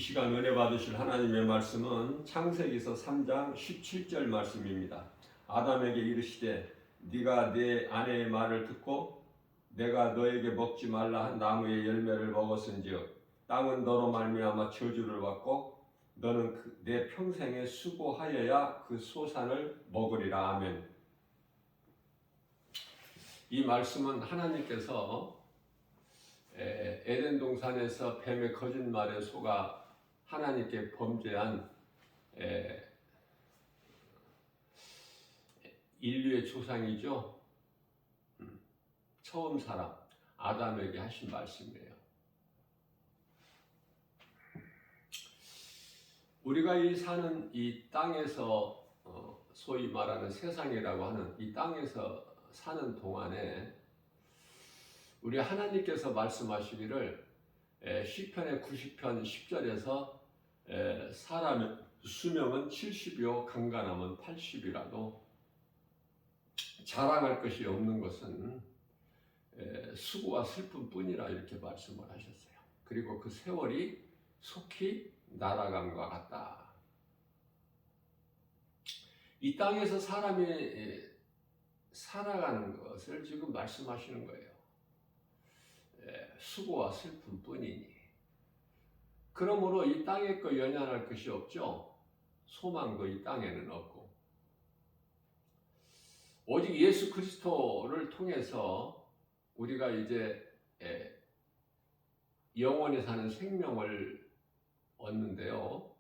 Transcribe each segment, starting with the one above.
시간 은혜 받으실 하나님의 말씀은 창세기서 3장 17절 말씀입니다. 아담에게 이르시되 네가 내 아내의 말을 듣고 내가 너에게 먹지 말라 한 나무의 열매를 먹었은즉 땅은 너로 말미암아 저주를 받고 너는 내 평생에 수고하여야 그 소산을 먹으리라. 아멘. 이 말씀은 하나님께서 에덴 동산에서 뱀의 거짓말에 속아 하나님께 범죄한 인류의 조상이죠. 처음 사람 아담에게 하신 말씀이에요. 우리가 사는 이 땅에서 소위 말하는 세상이라고 하는 이 땅에서 사는 동안에 우리 하나님께서 말씀하시기를 시편의 90편 10절에서 사람의 수명은 70이요 강간하면 80이라도 자랑할 것이 없는 것은 수고와 슬픔뿐이라 이렇게 말씀을 하셨어요. 그리고 그 세월이 속히 날아감과 같다. 이 땅에서 사람이 살아가는 것을 지금 말씀하시는 거예요. 수고와 슬픔뿐이니. 그러므로 이 땅에 거 연연할 것이 없죠. 소망도 이 땅에는 없고. 오직 예수 그리스도를 통해서 우리가 이제 영원히 사는 생명을 얻는데요.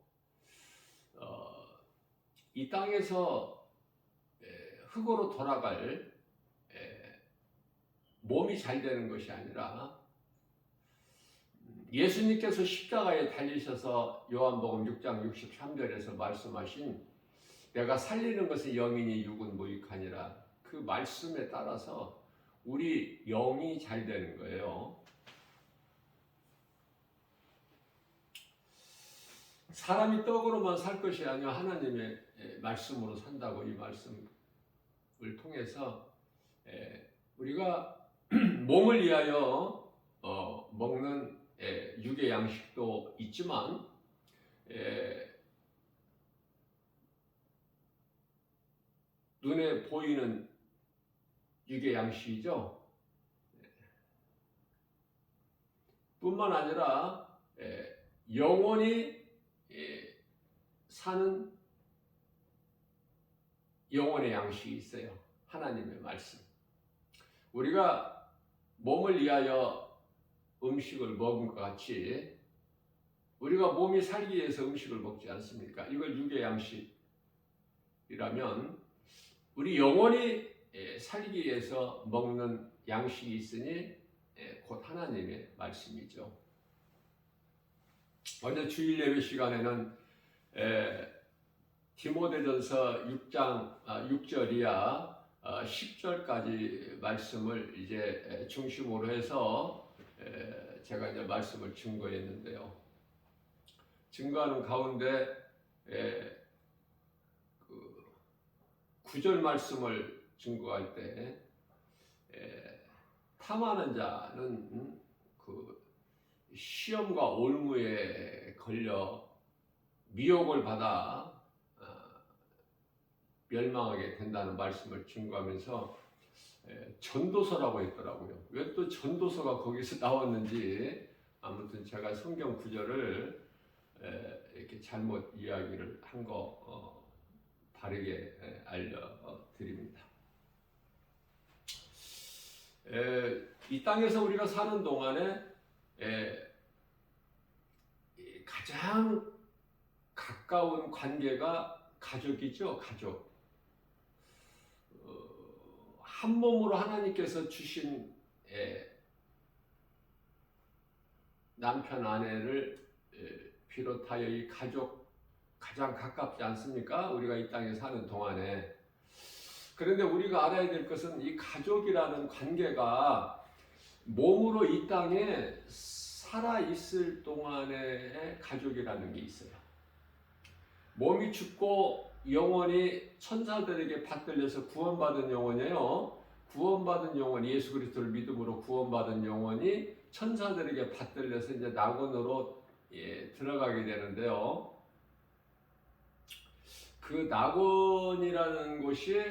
이 땅에서 흙으로 돌아갈 몸이 잘 되는 것이 아니라 예수님께서 십자가에 달리셔서 요한복음 6장 63절에서 말씀하신 내가 살리는 것은 영이니 육은 무익하니라 그 말씀에 따라서 우리 영이 잘 되는 거예요. 사람이 떡으로만 살 것이 아니라 하나님의 말씀으로 산다고 이 말씀을 통해서 우리가 몸을 위하여 먹는 육의 양식도 있지만 눈에 보이는 육의 양식이죠. 뿐만 아니라 영원히 사는 영혼의 양식이 있어요. 하나님의 말씀. 우리가 몸을 위하여 음식을 먹은 것 같이 우리가 몸이 살기 위해서 음식을 먹지 않습니까? 이걸 육의 양식이라면 우리 영혼이 살기 위해서 먹는 양식이 있으니 곧 하나님의 말씀이죠. 어제 주일 예배 시간에는 디모데전서 6장 6절 이하 10절까지 말씀을 이제 중심으로 해서 제가 이제 말씀을 증거했는데요. 증거하는 가운데 그 9절 말씀을 증거할 때 탐하는 자는 그 시험과 올무에 걸려 미혹을 받아 멸망하게 된다는 말씀을 증거하면서 전도서라고 했더라고요. 왜 또 전도서가 거기서 나왔는지 아무튼 제가 성경 구절을 이렇게 잘못 이야기를 한 거 바르게 알려드립니다. 이 땅에서 우리가 사는 동안에 가장 가까운 관계가 가족이죠. 가족. 한 몸으로 하나님께서 주신 남편 아내를 비롯하여 이 가족 가장 가깝지 않습니까? 우리가 이 땅에 사는 동안에. 그런데 우리가 알아야 될 것은 이 가족이라는 관계가 몸으로 이 땅에 살아 있을 동안에 가족이라는 게 있어요. 몸이 죽고 영혼이 천사들에게 받들려서 구원받은 영혼이에요. 구원받은 영혼, 예수 그리스도를 믿음으로 구원받은 영혼이 천사들에게 받들려서 이제 낙원으로 들어가게 되는데요. 그 낙원이라는 곳이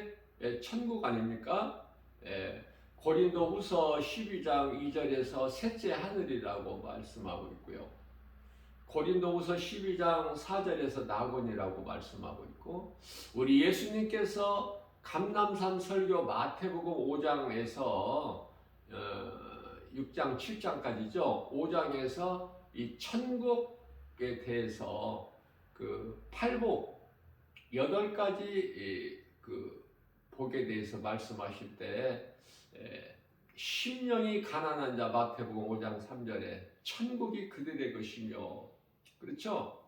천국 아닙니까? 고린도후서 12장 2절에서 셋째 하늘이라고 말씀하고 있고요. 고린도후서 12장 4절에서 낙원이라고 말씀하고 있고, 우리 예수님께서 감람산 설교 마태복음 5장에서 6장 7장까지죠. 5장에서 이 천국에 대해서 그 팔복 8가지 그 복에 대해서 말씀하실 때 심령이 가난한 자 마태복음 5장 3절에 천국이 그들의 것이며, 그렇죠?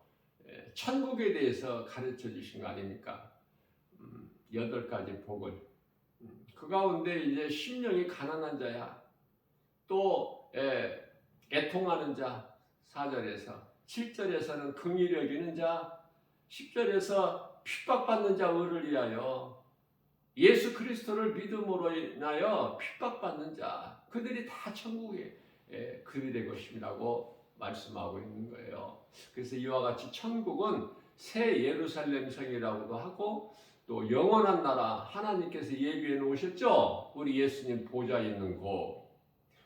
천국에 대해서 가르쳐 주신 거 아닙니까? 8가지 복을. 그 가운데 이제 심령이 가난한 자야. 또 애통하는 자 4절에서, 7절에서는 긍휼히 여기는 자, 10절에서 핍박받는 자 의를 위하여, 예수 그리스도를 믿음으로 인하여 핍박받는 자, 그들이 다 천국에 그들의 것이라고 말씀하고 있는 거예요. 그래서 이와 같이 천국은 새 예루살렘 성이라고도 하고, 또 영원한 나라 하나님께서 예비해 놓으셨죠. 우리 예수님 보좌 있는 곳.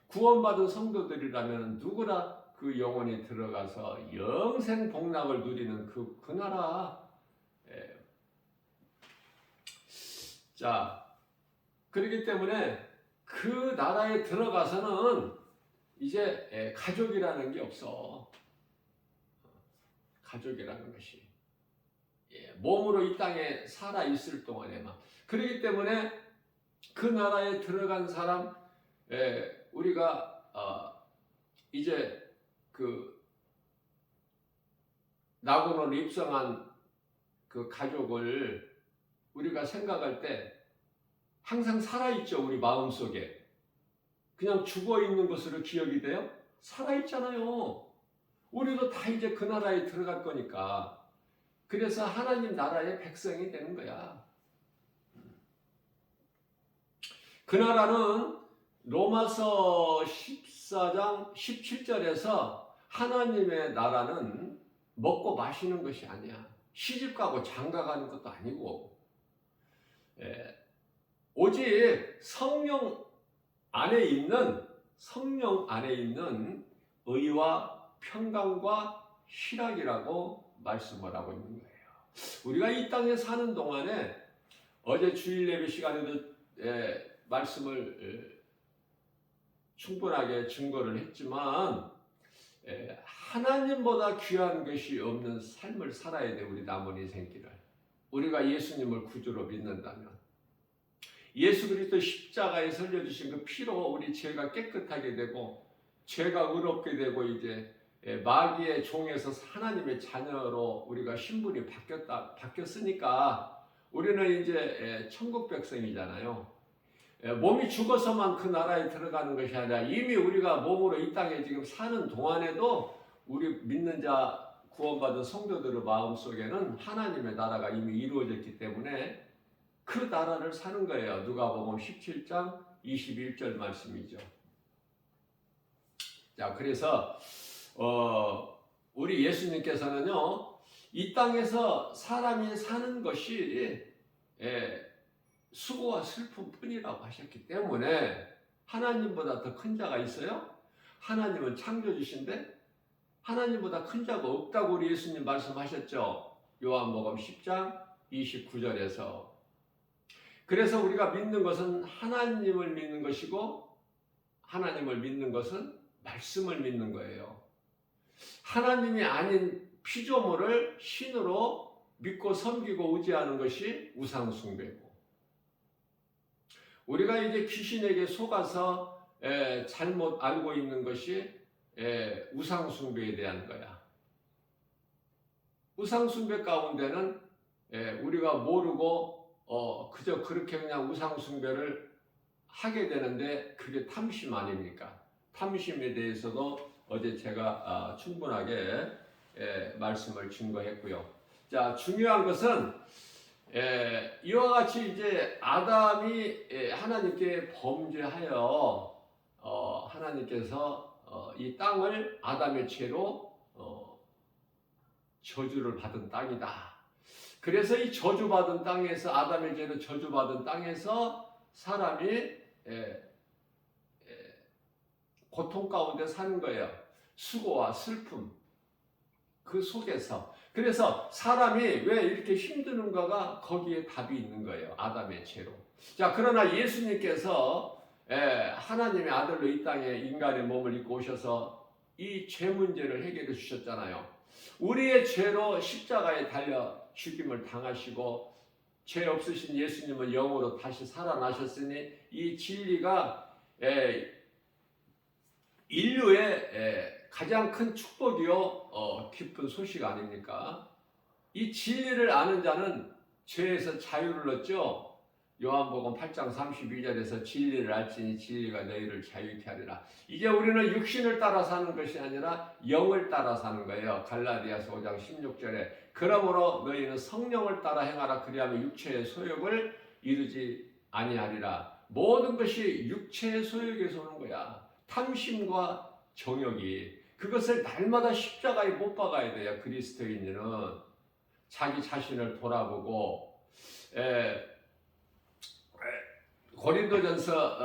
구원받은 성도들이라면 누구나 그 영혼이 들어가서 영생 복락을 누리는 그 나라. 자, 그렇기 때문에 그 나라에 들어가서는 이제 가족이라는 게 없어. 가족이라는 것이 몸으로 이 땅에 살아 있을 동안에만. 그렇기 때문에 그 나라에 들어간 사람, 우리가 이제 그 낙원으로 입성한 그 가족을 우리가 생각할 때 항상 살아있죠. 우리 마음속에. 그냥 죽어있는 것으로 기억이 돼요? 살아있잖아요. 우리도 다 이제 그 나라에 들어갈 거니까. 그래서 하나님 나라의 백성이 되는 거야. 그 나라는 로마서 14장 17절에서 하나님의 나라는 먹고 마시는 것이 아니야. 시집가고 장가가는 것도 아니고, 오직 성령 안에 있는 의와 평강과 희락이라고 말씀을 하고 있는 거예요. 우리가 이 땅에 사는 동안에 어제 주일 예배 시간에도 말씀을 충분하게 증거를 했지만, 하나님보다 귀한 것이 없는 삶을 살아야 돼. 우리 남은 인생길을. 우리가 예수님을 구주로 믿는다면, 예수 그리스도 십자가에 설려주신 그 피로 우리 죄가 깨끗하게 되고, 죄가 의롭게 되고, 이제 마귀의 종에서 하나님의 자녀로 우리가 신분이 바뀌었으니까 우리는 이제 천국 백성이잖아요. 몸이 죽어서만 그 나라에 들어가는 것이 아니라 이미 우리가 몸으로 이 땅에 지금 사는 동안에도 우리 믿는 자 구원받은 성도들의 마음속에는 하나님의 나라가 이미 이루어졌기 때문에 그 나라를 사는 거예요. 누가복음 17장 21절 말씀이죠. 자, 그래서 우리 예수님께서는요, 이 땅에서 사람이 사는 것이 수고와 슬픔뿐이라고 하셨기 때문에 하나님보다 더 큰 자가 있어요? 하나님은 창조주신데 하나님보다 큰 자가 없다고 우리 예수님 말씀하셨죠. 요한복음 10장 29절에서. 그래서 우리가 믿는 것은 하나님을 믿는 것이고, 하나님을 믿는 것은 말씀을 믿는 거예요. 하나님이 아닌 피조물을 신으로 믿고 섬기고 의지하는 것이 우상숭배고, 우리가 이제 귀신에게 속아서 잘못 알고 있는 것이 우상숭배에 대한 거야. 우상숭배 가운데는 우리가 모르고 그저 그렇게 그냥 우상숭배를 하게 되는데, 그게 탐심 아닙니까? 탐심에 대해서도 어제 제가 충분하게 말씀을 증거했고요. 자, 중요한 것은 이와 같이 이제 아담이 하나님께 범죄하여 하나님께서 이 땅을 아담의 죄로 저주를 받은 땅이다. 그래서 이 저주받은 땅에서, 아담의 죄로 저주받은 땅에서 사람이 고통 가운데 사는 거예요. 수고와 슬픔 그 속에서. 그래서 사람이 왜 이렇게 힘드는가가 거기에 답이 있는 거예요. 아담의 죄로. 자, 그러나 예수님께서 하나님의 아들로 이 땅에 인간의 몸을 입고 오셔서 이 죄 문제를 해결해 주셨잖아요. 우리의 죄로 십자가에 달려 죽임을 당하시고 죄 없으신 예수님은 영으로 다시 살아나셨으니 이 진리가 인류의 가장 큰 축복이요 기쁜 소식 아닙니까? 이 진리를 아는 자는 죄에서 자유를 얻죠. 요한복음 8장 32절에서 진리를 알지니 진리가 너희를 자유케 하리라. 이제 우리는 육신을 따라 사는 것이 아니라 영을 따라 사는 거예요. 갈라디아서 5장 16절에 그러므로 너희는 성령을 따라 행하라. 그리하면 육체의 소욕을 이루지 아니하리라. 모든 것이 육체의 소욕에서 오는 거야. 탐심과 정욕이. 그것을 날마다 십자가에 못 박아야 돼요. 그리스도인은 자기 자신을 돌아보고 고린도전서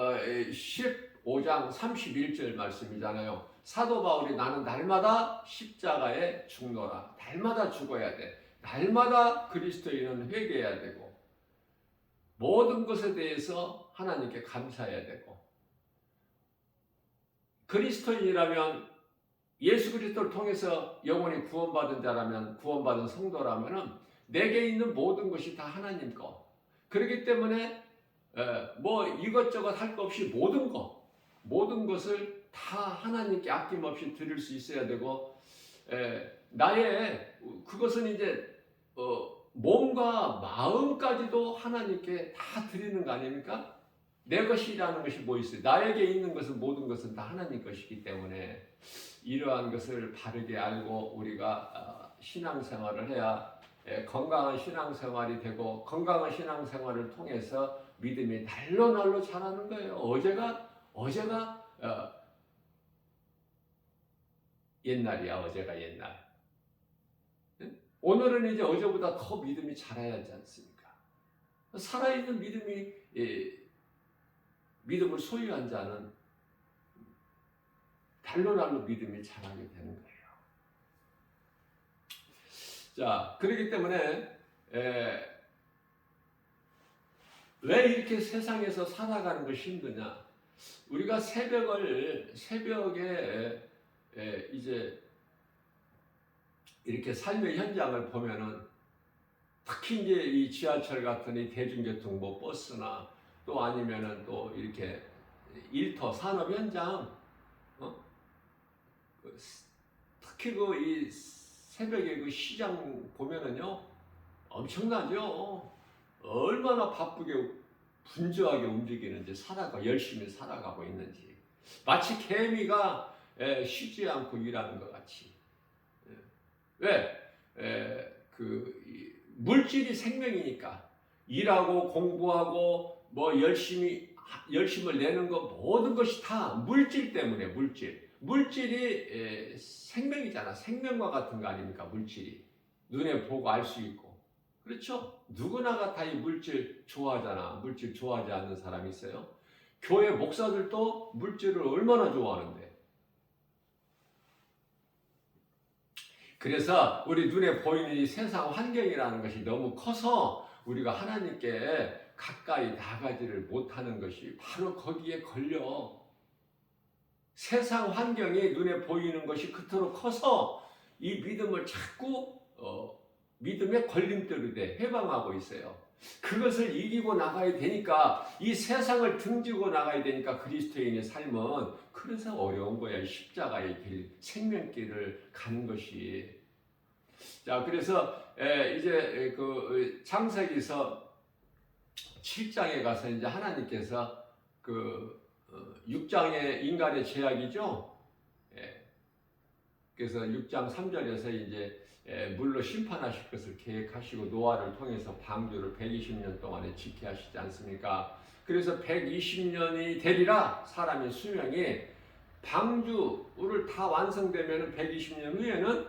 15장 31절 말씀이잖아요. 사도 바울이 나는 날마다 십자가에 죽노라. 날마다 죽어야 돼. 날마다 그리스도인은 회개해야 되고 모든 것에 대해서 하나님께 감사해야 되고 그리스도인이라면 예수 그리스도를 통해서 영원히 구원받은 자라면 구원받은 성도라면은 내게 있는 모든 것이 다 하나님 거. 그렇기 때문에 뭐 이것저것 할 거 없이 모든 것을 다 하나님께 아낌없이 드릴 수 있어야 되고 나의 그것은 이제 몸과 마음까지도 하나님께 다 드리는 거 아닙니까? 내 것이라는 것이 뭐 있어요? 나에게 있는 것은 모든 것은 다 하나님 것이기 때문에 이러한 것을 바르게 알고 우리가 신앙생활을 해야 건강한 신앙생활이 되고 건강한 신앙생활을 통해서 믿음이 날로 자라는 거예요. 어제가 옛날이야. 어제가 옛날. 오늘은 이제 어제보다 더 믿음이 자라야 하지 않습니까? 살아있는 믿음을 소유한 자는 날로 믿음이 자라게 되는 거예요. 자, 그렇기 때문에 왜 이렇게 세상에서 살아가는 것이 힘드냐? 우리가 새벽에 이제 이렇게 삶의 현장을 보면은 특히 이제 이 지하철 같은 이 대중교통 뭐 버스나 또 아니면은 또 이렇게 일터 산업 현장 특히 그 이 새벽에 그 시장 보면은요 엄청나죠. 얼마나 바쁘게 분주하게 움직이는지 열심히 살아가고 있는지 마치 개미가 쉬지 않고 일하는 것 같이. 왜? 물질이 생명이니까 일하고 공부하고 뭐 열심을 내는 거 모든 것이 다 물질 때문에 물질이 생명이잖아. 생명과 같은 거 아닙니까? 물질이 눈에 보고 알 수 있고 그렇죠? 누구나가 다 이 물질 좋아하잖아. 물질 좋아하지 않는 사람이 있어요? 교회 목사들도 물질을 얼마나 좋아하는데. 그래서 우리 눈에 보이는 이 세상 환경이라는 것이 너무 커서 우리가 하나님께 가까이 나가지를 못하는 것이 바로 거기에 걸려. 세상 환경이 눈에 보이는 것이 그토록 커서 이 믿음을 자꾸 믿음의 걸림돌이 돼 해방하고 있어요. 그것을 이기고 나가야 되니까 이 세상을 등지고 나가야 되니까 그리스도인의 삶은 그래서 어려운 거야. 십자가의 길, 생명길을 가는 것이. 자, 그래서 이제 그 창세기서 7장에 가서 이제 하나님께서 그 6장의 인간의 죄악이죠. 그래서 6장 3절에서 이제 물로 심판하실 것을 계획하시고 노아를 통해서 방주를 120년 동안에 지켜야 하시지 않습니까? 그래서 120년이 되리라 사람의 수명이 방주를 다 완성되면 120년 후에는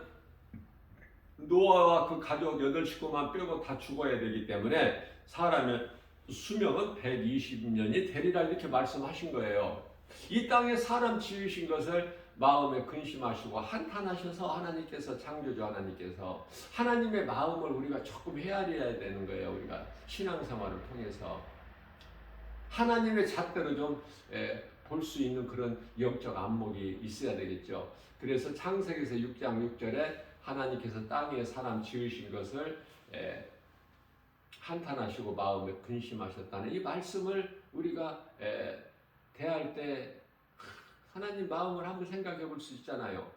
노아와 그 가족 8식구만 빼고 다 죽어야 되기 때문에 사람의 수명은 120년이 되리라 이렇게 말씀하신 거예요. 이 땅에 사람 지으신 것을 마음에 근심하시고 한탄하셔서 하나님께서, 창조주 하나님께서 하나님의 마음을 우리가 조금 헤아려야 되는 거예요. 우리가 신앙생활을 통해서 하나님의 잣대로 좀 볼 수 있는 그런 영적 안목이 있어야 되겠죠. 그래서 창세기에서 6장 6절에 하나님께서 땅에 사람 지으신 것을 한탄하시고 마음에 근심하셨다는 이 말씀을 우리가 대할 때 하나님 마음을 한번 생각해 볼 수 있잖아요.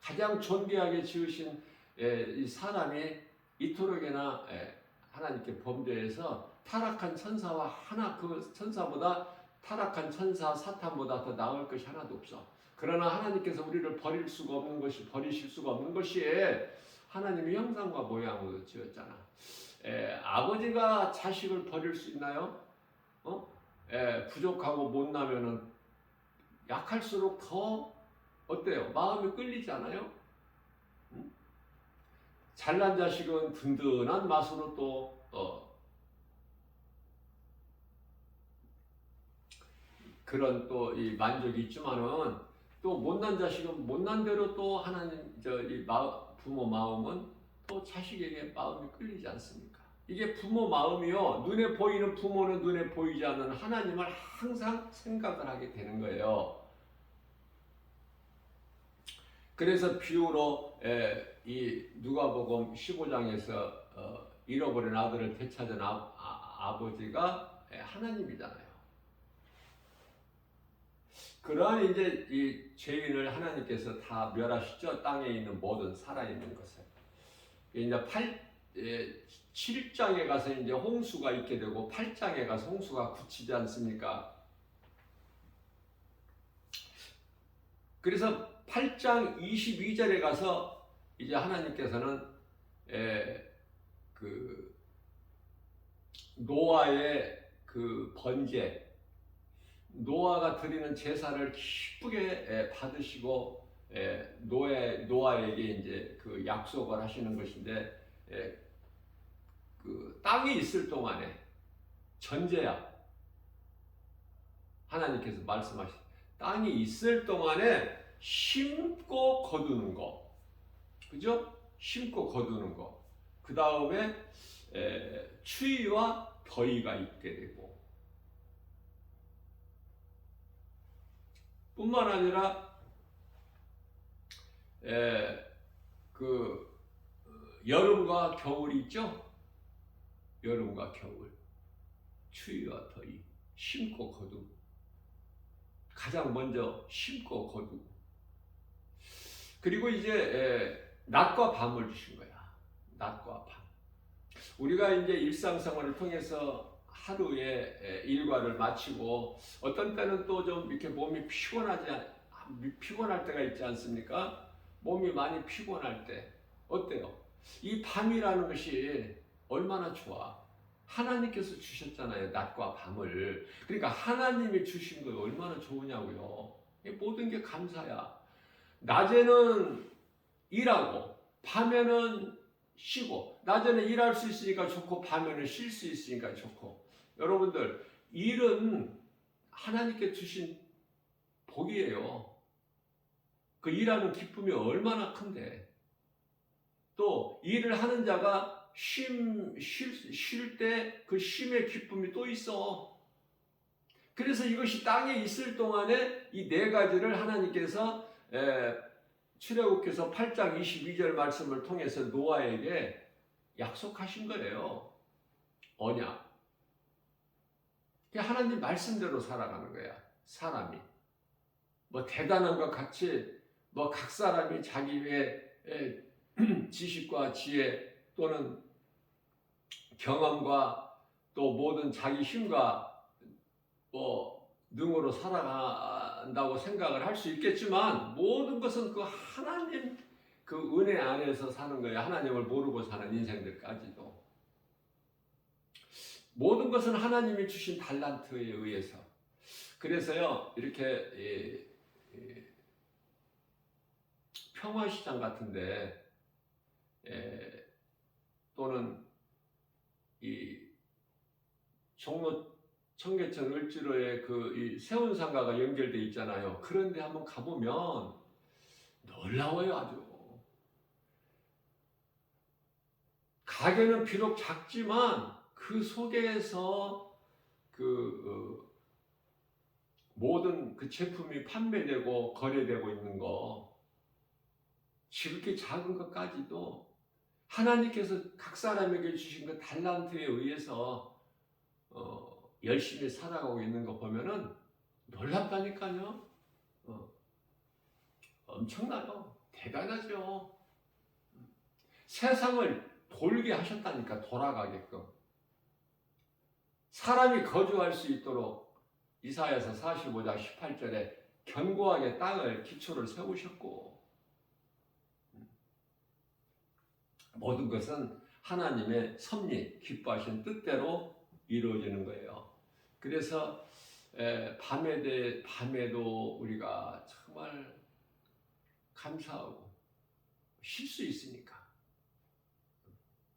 가장 존귀하게 지으신 이 사람이 이토록이나 하나님께 범죄해서 타락한 천사와 그 천사보다 타락한 천사 사탄보다 더 나을 것이 하나도 없어. 그러나 하나님께서 우리를 버리실 수가 없는 것이 하나님의 형상과 모양으로 지었잖아. 아버지가 자식을 버릴 수 있나요? 부족하고 못나면은 약할수록 더 어때요? 마음이 끌리지 않아요? 잘난 자식은 든든한 맛으로 또 그런 또 이 만족이 있지만은 또 못난 자식은 못난 대로 또 하나님 부모 마음은 또 자식에게 마음이 끌리지 않습니까? 이게 부모 마음이요. 눈에 보이는 부모는 눈에 보이지 않는 하나님을 항상 생각을 하게 되는 거예요. 그래서 비유로 이 누가복음 15장에서 잃어버린 아들을 되찾은 아버지가 하나님이잖아요. 그러한 이제 이 죄인을 하나님께서 다 멸하시죠. 땅에 있는 모든 살아있는 것을. 이제 7장에 가서 이제 홍수가 있게 되고 8장에 가서 홍수가 그치지 않습니까? 그래서 8장 22절에 가서 이제 하나님께서는 그 노아의 그 번제, 노아가 드리는 제사를 기쁘게 받으시고 노아에게 이제 그 약속을 하시는 것인데 그 땅이 있을 동안에 전제야 하나님께서 말씀하신 땅이 있을 동안에 심고 거두는 거, 그죠? 심고 거두는 거. 그 다음에 추위와 더위가 있게 되고, 뿐만 아니라 그 여름과 겨울이 있죠. 여름과 겨울, 추위와 더위, 심고 거두고. 가장 먼저 심고 거두고. 그리고 이제 낮과 밤을 주신 거야. 낮과 밤. 우리가 이제 일상생활을 통해서 하루에 일과를 마치고 어떤 때는 또 좀 이렇게 몸이 피곤할 때가 있지 않습니까? 몸이 많이 피곤할 때 어때요? 이 밤이라는 것이 얼마나 좋아. 하나님께서 주셨잖아요. 낮과 밤을. 그러니까 하나님이 주신 거 얼마나 좋으냐고요. 모든 게 감사야. 낮에는 일하고 밤에는 쉬고, 낮에는 일할 수 있으니까 좋고 밤에는 쉴 수 있으니까 좋고. 여러분들, 일은 하나님께 주신 복이에요. 그 일하는 기쁨이 얼마나 큰데. 또 일을 하는 자가 쉴 때 그 쉼의 기쁨이 또 있어. 그래서 이것이 땅에 있을 동안에 이 네 가지를 하나님께서 출애굽기서 8장 22절 말씀을 통해서 노아에게 약속하신 거예요. 언약. 하나님 말씀대로 살아가는 거야. 사람이. 뭐 대단한 것 같이 뭐 각 사람이 자기의 지식과 지혜 또는 경험과 또 모든 자기 힘과 뭐 능으로 살아간다고 생각을 할 수 있겠지만 모든 것은 그 하나님 그 은혜 안에서 사는 거예요. 하나님을 모르고 사는 인생들까지도. 모든 것은 하나님이 주신 달란트에 의해서. 그래서요, 이렇게 평화시장 같은데 또는 이 종로 청계천 을지로에 이 세운상가가 연결돼 있잖아요. 그런데 한번 가보면 놀라워요. 아주 가게는 비록 작지만 그 속에서 모든 그 제품이 판매되고 거래되고 있는 거, 지극히 작은 것까지도 하나님께서 각 사람에게 주신 그 달란트에 의해서 열심히 살아가고 있는 거 보면은 놀랍다니까요. 엄청나요. 대단하죠. 세상을 돌게 하셨다니까, 돌아가게끔. 사람이 거주할 수 있도록 이사야서 45장 18절에 견고하게 땅을 기초를 세우셨고, 모든 것은 하나님의 섭리, 기뻐하신 뜻대로 이루어지는 거예요. 그래서 밤에도 우리가 정말 감사하고 쉴 수 있으니까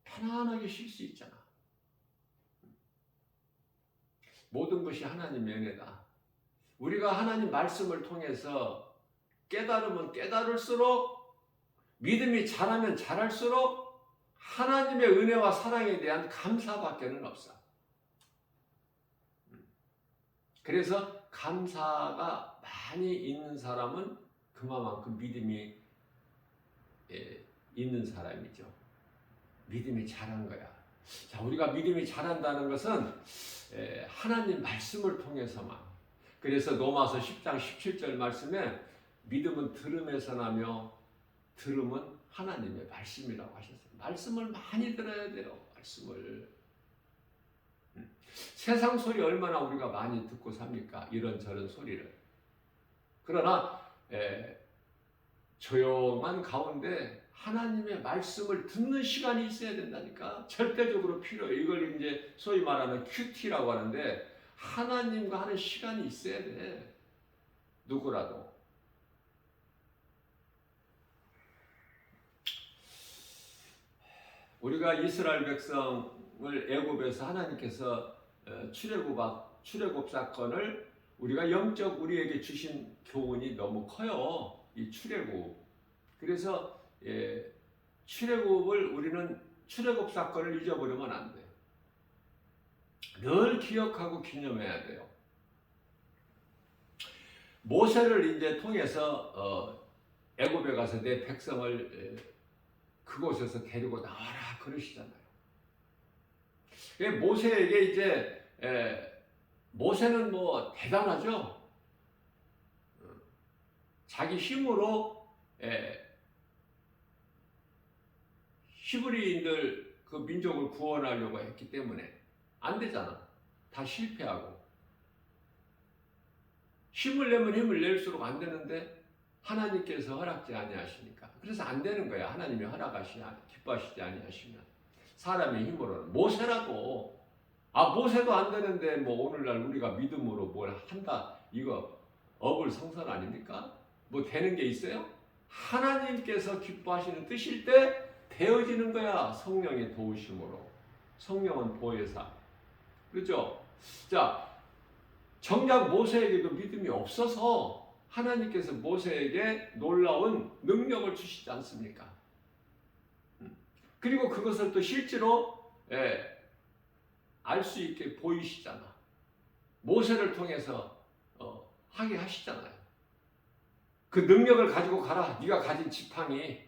편안하게 쉴 수 있잖아. 모든 것이 하나님의 은혜다. 우리가 하나님 말씀을 통해서 깨달으면 깨달을수록, 믿음이 자라면 자랄수록 하나님의 은혜와 사랑에 대한 감사밖에는 없어. 그래서 감사가 많이 있는 사람은 그만큼 믿음이 있는 사람이죠. 믿음이 자란 거야. 자, 우리가 믿음이 자란다는 것은 하나님 말씀을 통해서만. 그래서 로마서 10장 17절 말씀에 믿음은 들음에서 나며 들음은 하나님의 말씀이라고 하셨어요. 말씀을 많이 들어야 돼요. 말씀을. 세상 소리 얼마나 우리가 많이 듣고 삽니까? 이런저런 소리를. 그러나 조용한 가운데 하나님의 말씀을 듣는 시간이 있어야 된다니까. 절대적으로 필요해요. 이걸 이제 소위 말하는 큐티라고 하는데, 하나님과 하는 시간이 있어야 돼. 누구라도. 우리가 이스라엘 백성을 애굽에서 하나님께서 출애굽 사건을, 우리가 영적 우리에게 주신 교훈이 너무 커요. 이 출애굽. 그래서 출애굽을 우리는 출애굽 사건을 잊어버리면 안 돼. 늘 기억하고 기념해야 돼요. 모세를 이제 통해서 애굽에 가서 내 백성을 그곳에서 데리고 나와라 그러시잖아요. 모세에게 이제 모세는 뭐 대단하죠. 자기 힘으로 히브리인들 그 민족을 구원하려고 했기 때문에 안 되잖아. 다 실패하고. 힘을 내면 힘을 낼수록 안 되는데 하나님께서 허락지 아니하시니까. 그래서 안 되는 거야. 하나님이 기뻐하시지 아니하시면. 사람의 힘으로는. 모세도 안 되는데 뭐 오늘날 우리가 믿음으로 뭘 한다. 이거 어불성설 아닙니까? 뭐 되는 게 있어요? 하나님께서 기뻐하시는 뜻일 때 되어지는 거야. 성령의 도우심으로. 성령은 보혜사. 그렇죠? 자, 정작 모세에게도 믿음이 없어서 하나님께서 모세에게 놀라운 능력을 주시지 않습니까? 그리고 그것을 또 실제로 알 수 있게 보이시잖아. 모세를 통해서 하게 하시잖아요. 그 능력을 가지고 가라. 네가 가진 지팡이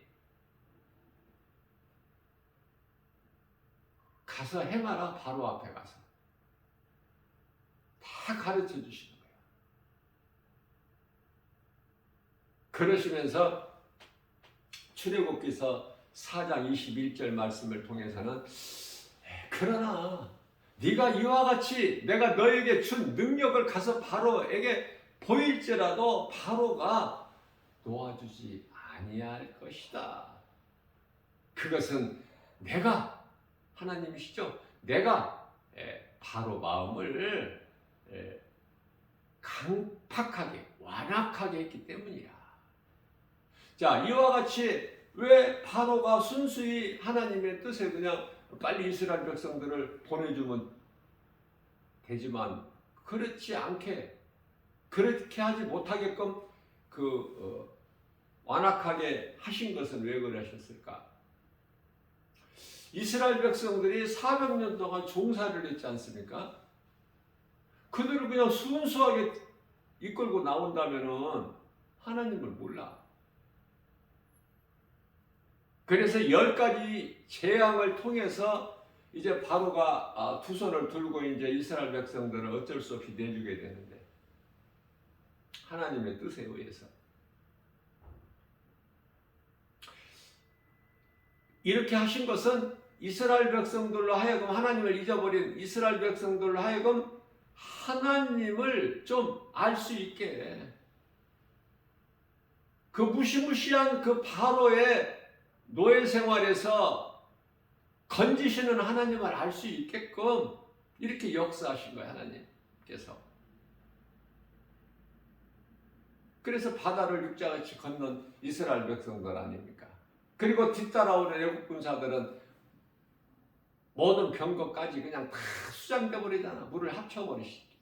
가서 행하라. 바로 앞에 가서 다 가르쳐 주시는 거예요. 그러시면서 출애굽기서 4장 21절 말씀을 통해서는 그러나 네가 이와 같이 내가 너에게 준 능력을 가서 바로에게 보일지라도 바로가 도와주지 아니할 것이다. 그것은 내가, 하나님이시죠? 내가 바로 마음을 강팍하게 완악하게 했기 때문이야. 자, 이와 같이 왜 바로가 순수히 하나님의 뜻에 그냥 빨리 이스라엘 백성들을 보내주면 되지만 그렇지 않게, 그렇게 하지 못하게끔 완악하게 하신 것은 왜 그러셨을까? 이스라엘 백성들이 400년 동안 종살이를 했지 않습니까? 그들을 그냥 순수하게 이끌고 나온다면은 하나님을 몰라. 그래서 10가지 재앙을 통해서 이제 바로가 두 손을 들고 이제 이스라엘 백성들을 어쩔 수 없이 내주게 되는데, 하나님의 뜻에 의해서 이렇게 하신 것은 이스라엘 백성들로 하여금, 하나님을 잊어버린 이스라엘 백성들로 하여금 하나님을 좀 알 수 있게, 그 무시무시한 그 바로의 노예 생활에서 건지시는 하나님을 알 수 있게끔 이렇게 역사하신 거예요, 하나님께서. 그래서 바다를 육자같이 건넌 이스라엘 백성들 아닙니까? 그리고 뒤따라오는 애국 군사들은 모든 병거까지 그냥 다 수장돼 버리잖아. 물을 합쳐버리시죠.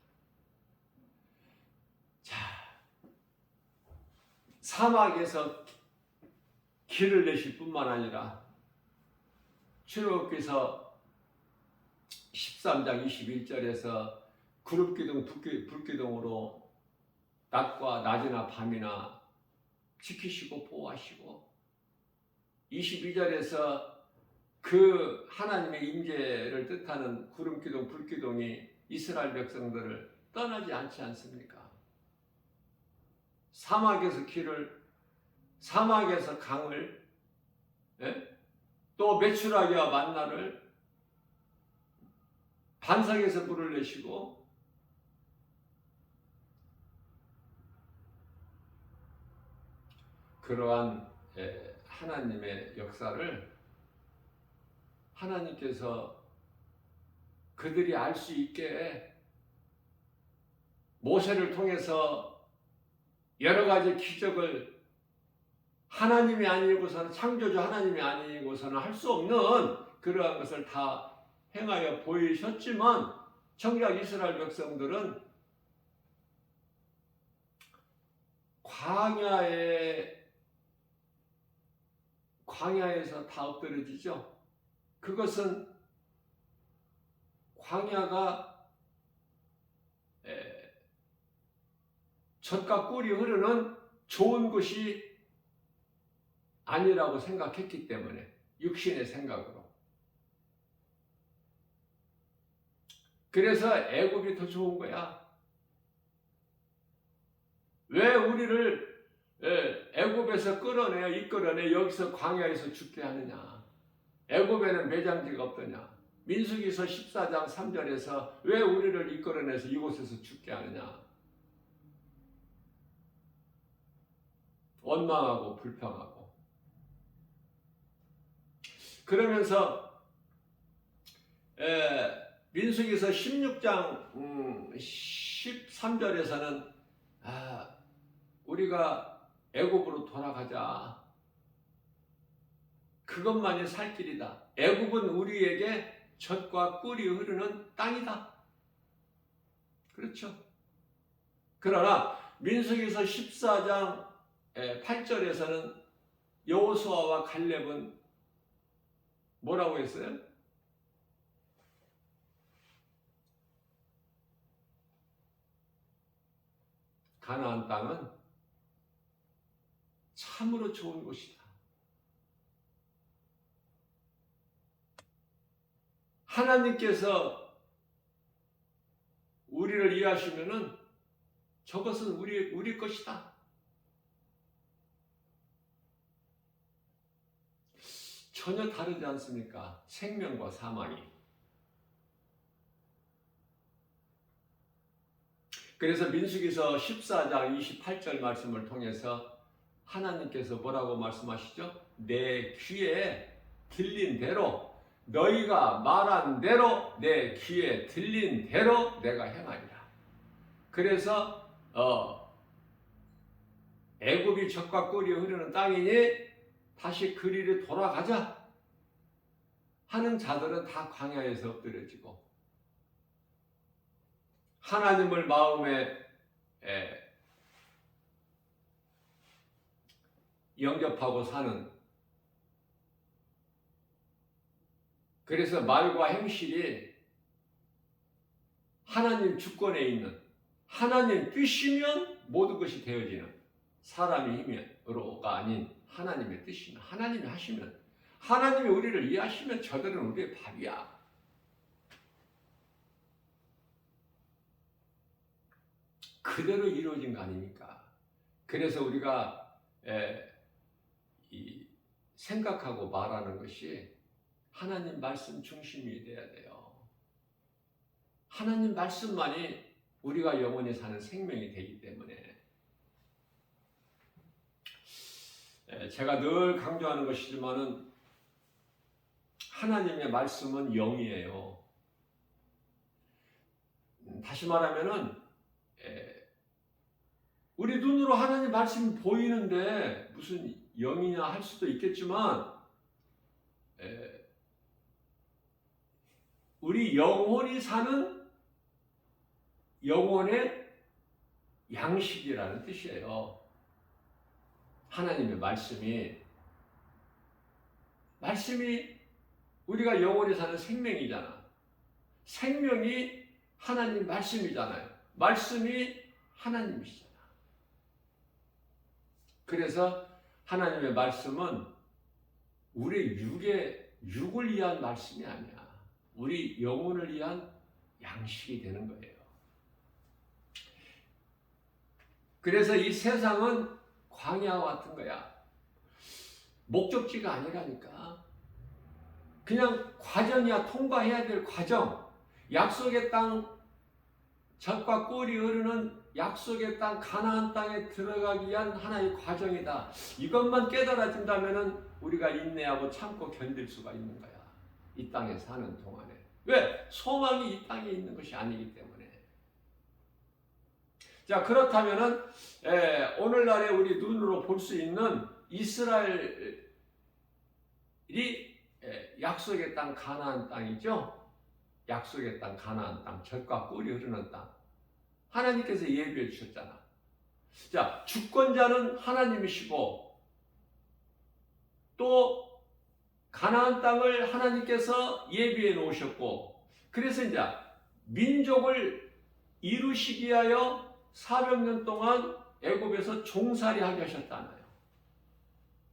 자, 사막에서 길을 내실 뿐만 아니라 출애굽기서 13장 21절에서 그룹기둥, 불기둥으로 낮과 낮이나 밤이나 지키시고 보호하시고, 22절에서 그 하나님의 임재를 뜻하는 구름기둥, 불기둥이 이스라엘 백성들을 떠나지 않지 않습니까? 사막에서 길을, 사막에서 강을, 또 메추라기와 만나를, 반석에서 물을 내시고, 그러한 하나님의 역사를 하나님께서 그들이 알 수 있게 모세를 통해서 여러 가지 기적을, 하나님이 아니고서는, 창조주 하나님이 아니고서는 할 수 없는 그러한 것을 다 행하여 보이셨지만, 정작 이스라엘 백성들은 광야에서 다 엎드려지죠. 그것은 광야가 젖과 꿀이 흐르는 좋은 곳이 아니라고 생각했기 때문에, 육신의 생각으로. 그래서 애굽이 더 좋은 거야. 왜 우리를 애굽에서 이끌어내 여기서 광야에서 죽게 하느냐? 애굽에는 매장지가 없더냐? 민수기서 14장 3절에서 왜 우리를 이끌어내서 이곳에서 죽게 하느냐? 원망하고 불평하고. 그러면서 민수기서 16장 13절에서는 우리가 애굽으로 돌아가자. 그것만이 살 길이다. 애굽은 우리에게 젖과 꿀이 흐르는 땅이다. 그렇죠? 그러나 민수기서 14장 8절에서는 여호수아와 갈렙은 뭐라고 했어요? 가나안 땅은 참으로 좋은 곳이다. 하나님께서 우리를 이해하시면은 저것은 우리 것이다. 전혀 다르지 않습니까? 생명과 사망이. 그래서 민수기서 14장 28절 말씀을 통해서 하나님께서 뭐라고 말씀하시죠? 내 귀에 들린 대로, 너희가 말한 대로, 내 귀에 들린 대로 내가 행하리라. 그래서 애굽이 젖과 꿀이 흐르는 땅이니 다시 그 일에 돌아가자 하는 자들은 다 광야에서 엎드려지고, 하나님을 마음에 영접하고 사는, 그래서 말과 행실이 하나님 주권에 있는, 하나님 뜻이면 모든 것이 되어지는, 사람의 힘으로가 아닌 하나님의 뜻이면, 하나님이 하시면, 하나님이 우리를 이해하시면 저들은 우리의 밥이야. 그대로 이루어진 거 아닙니까? 그래서 우리가 생각하고 말하는 것이 하나님 말씀 중심이 돼야 돼요. 하나님 말씀만이 우리가 영원히 사는 생명이 되기 때문에, 제가 늘 강조하는 것이지만은 하나님의 말씀은 영이에요. 다시 말하면은 우리 눈으로 하나님 말씀이 보이는데 무슨 영이냐 할 수도 있겠지만, 우리 영혼이 사는 영혼의 양식이라는 뜻이에요. 하나님의 말씀이 우리가 영혼이 사는 생명이잖아. 생명이 하나님 말씀이잖아요. 말씀이 하나님이시잖아. 그래서 하나님의 말씀은 우리 육을 위한 말씀이 아니야. 우리 영혼을 위한 양식이 되는 거예요. 그래서 이 세상은 광야와 같은 거야. 목적지가 아니라니까. 그냥 과정이야. 통과해야 될 과정. 약속의 땅, 젖과 꿀이 흐르는 약속의 땅, 가나안 땅에 들어가기 위한 하나의 과정이다. 이것만 깨달아진다면 우리가 인내하고 참고 견딜 수가 있는 거야. 이 땅에 사는 동안에. 왜? 소망이 이 땅에 있는 것이 아니기 때문에. 자, 그렇다면은 오늘날에 우리 눈으로 볼 수 있는 이스라엘이 약속의 땅 가나안 땅이죠. 약속의 땅 가나안 땅, 젖과 꿀이 흐르는 땅. 하나님께서 예비해 주셨잖아. 자, 주권자는 하나님이시고 또 가나안 땅을 하나님께서 예비해 놓으셨고, 그래서 이제 민족을 이루시기 위하여 400년 동안 애굽에서 종살이 하게 하셨잖아요.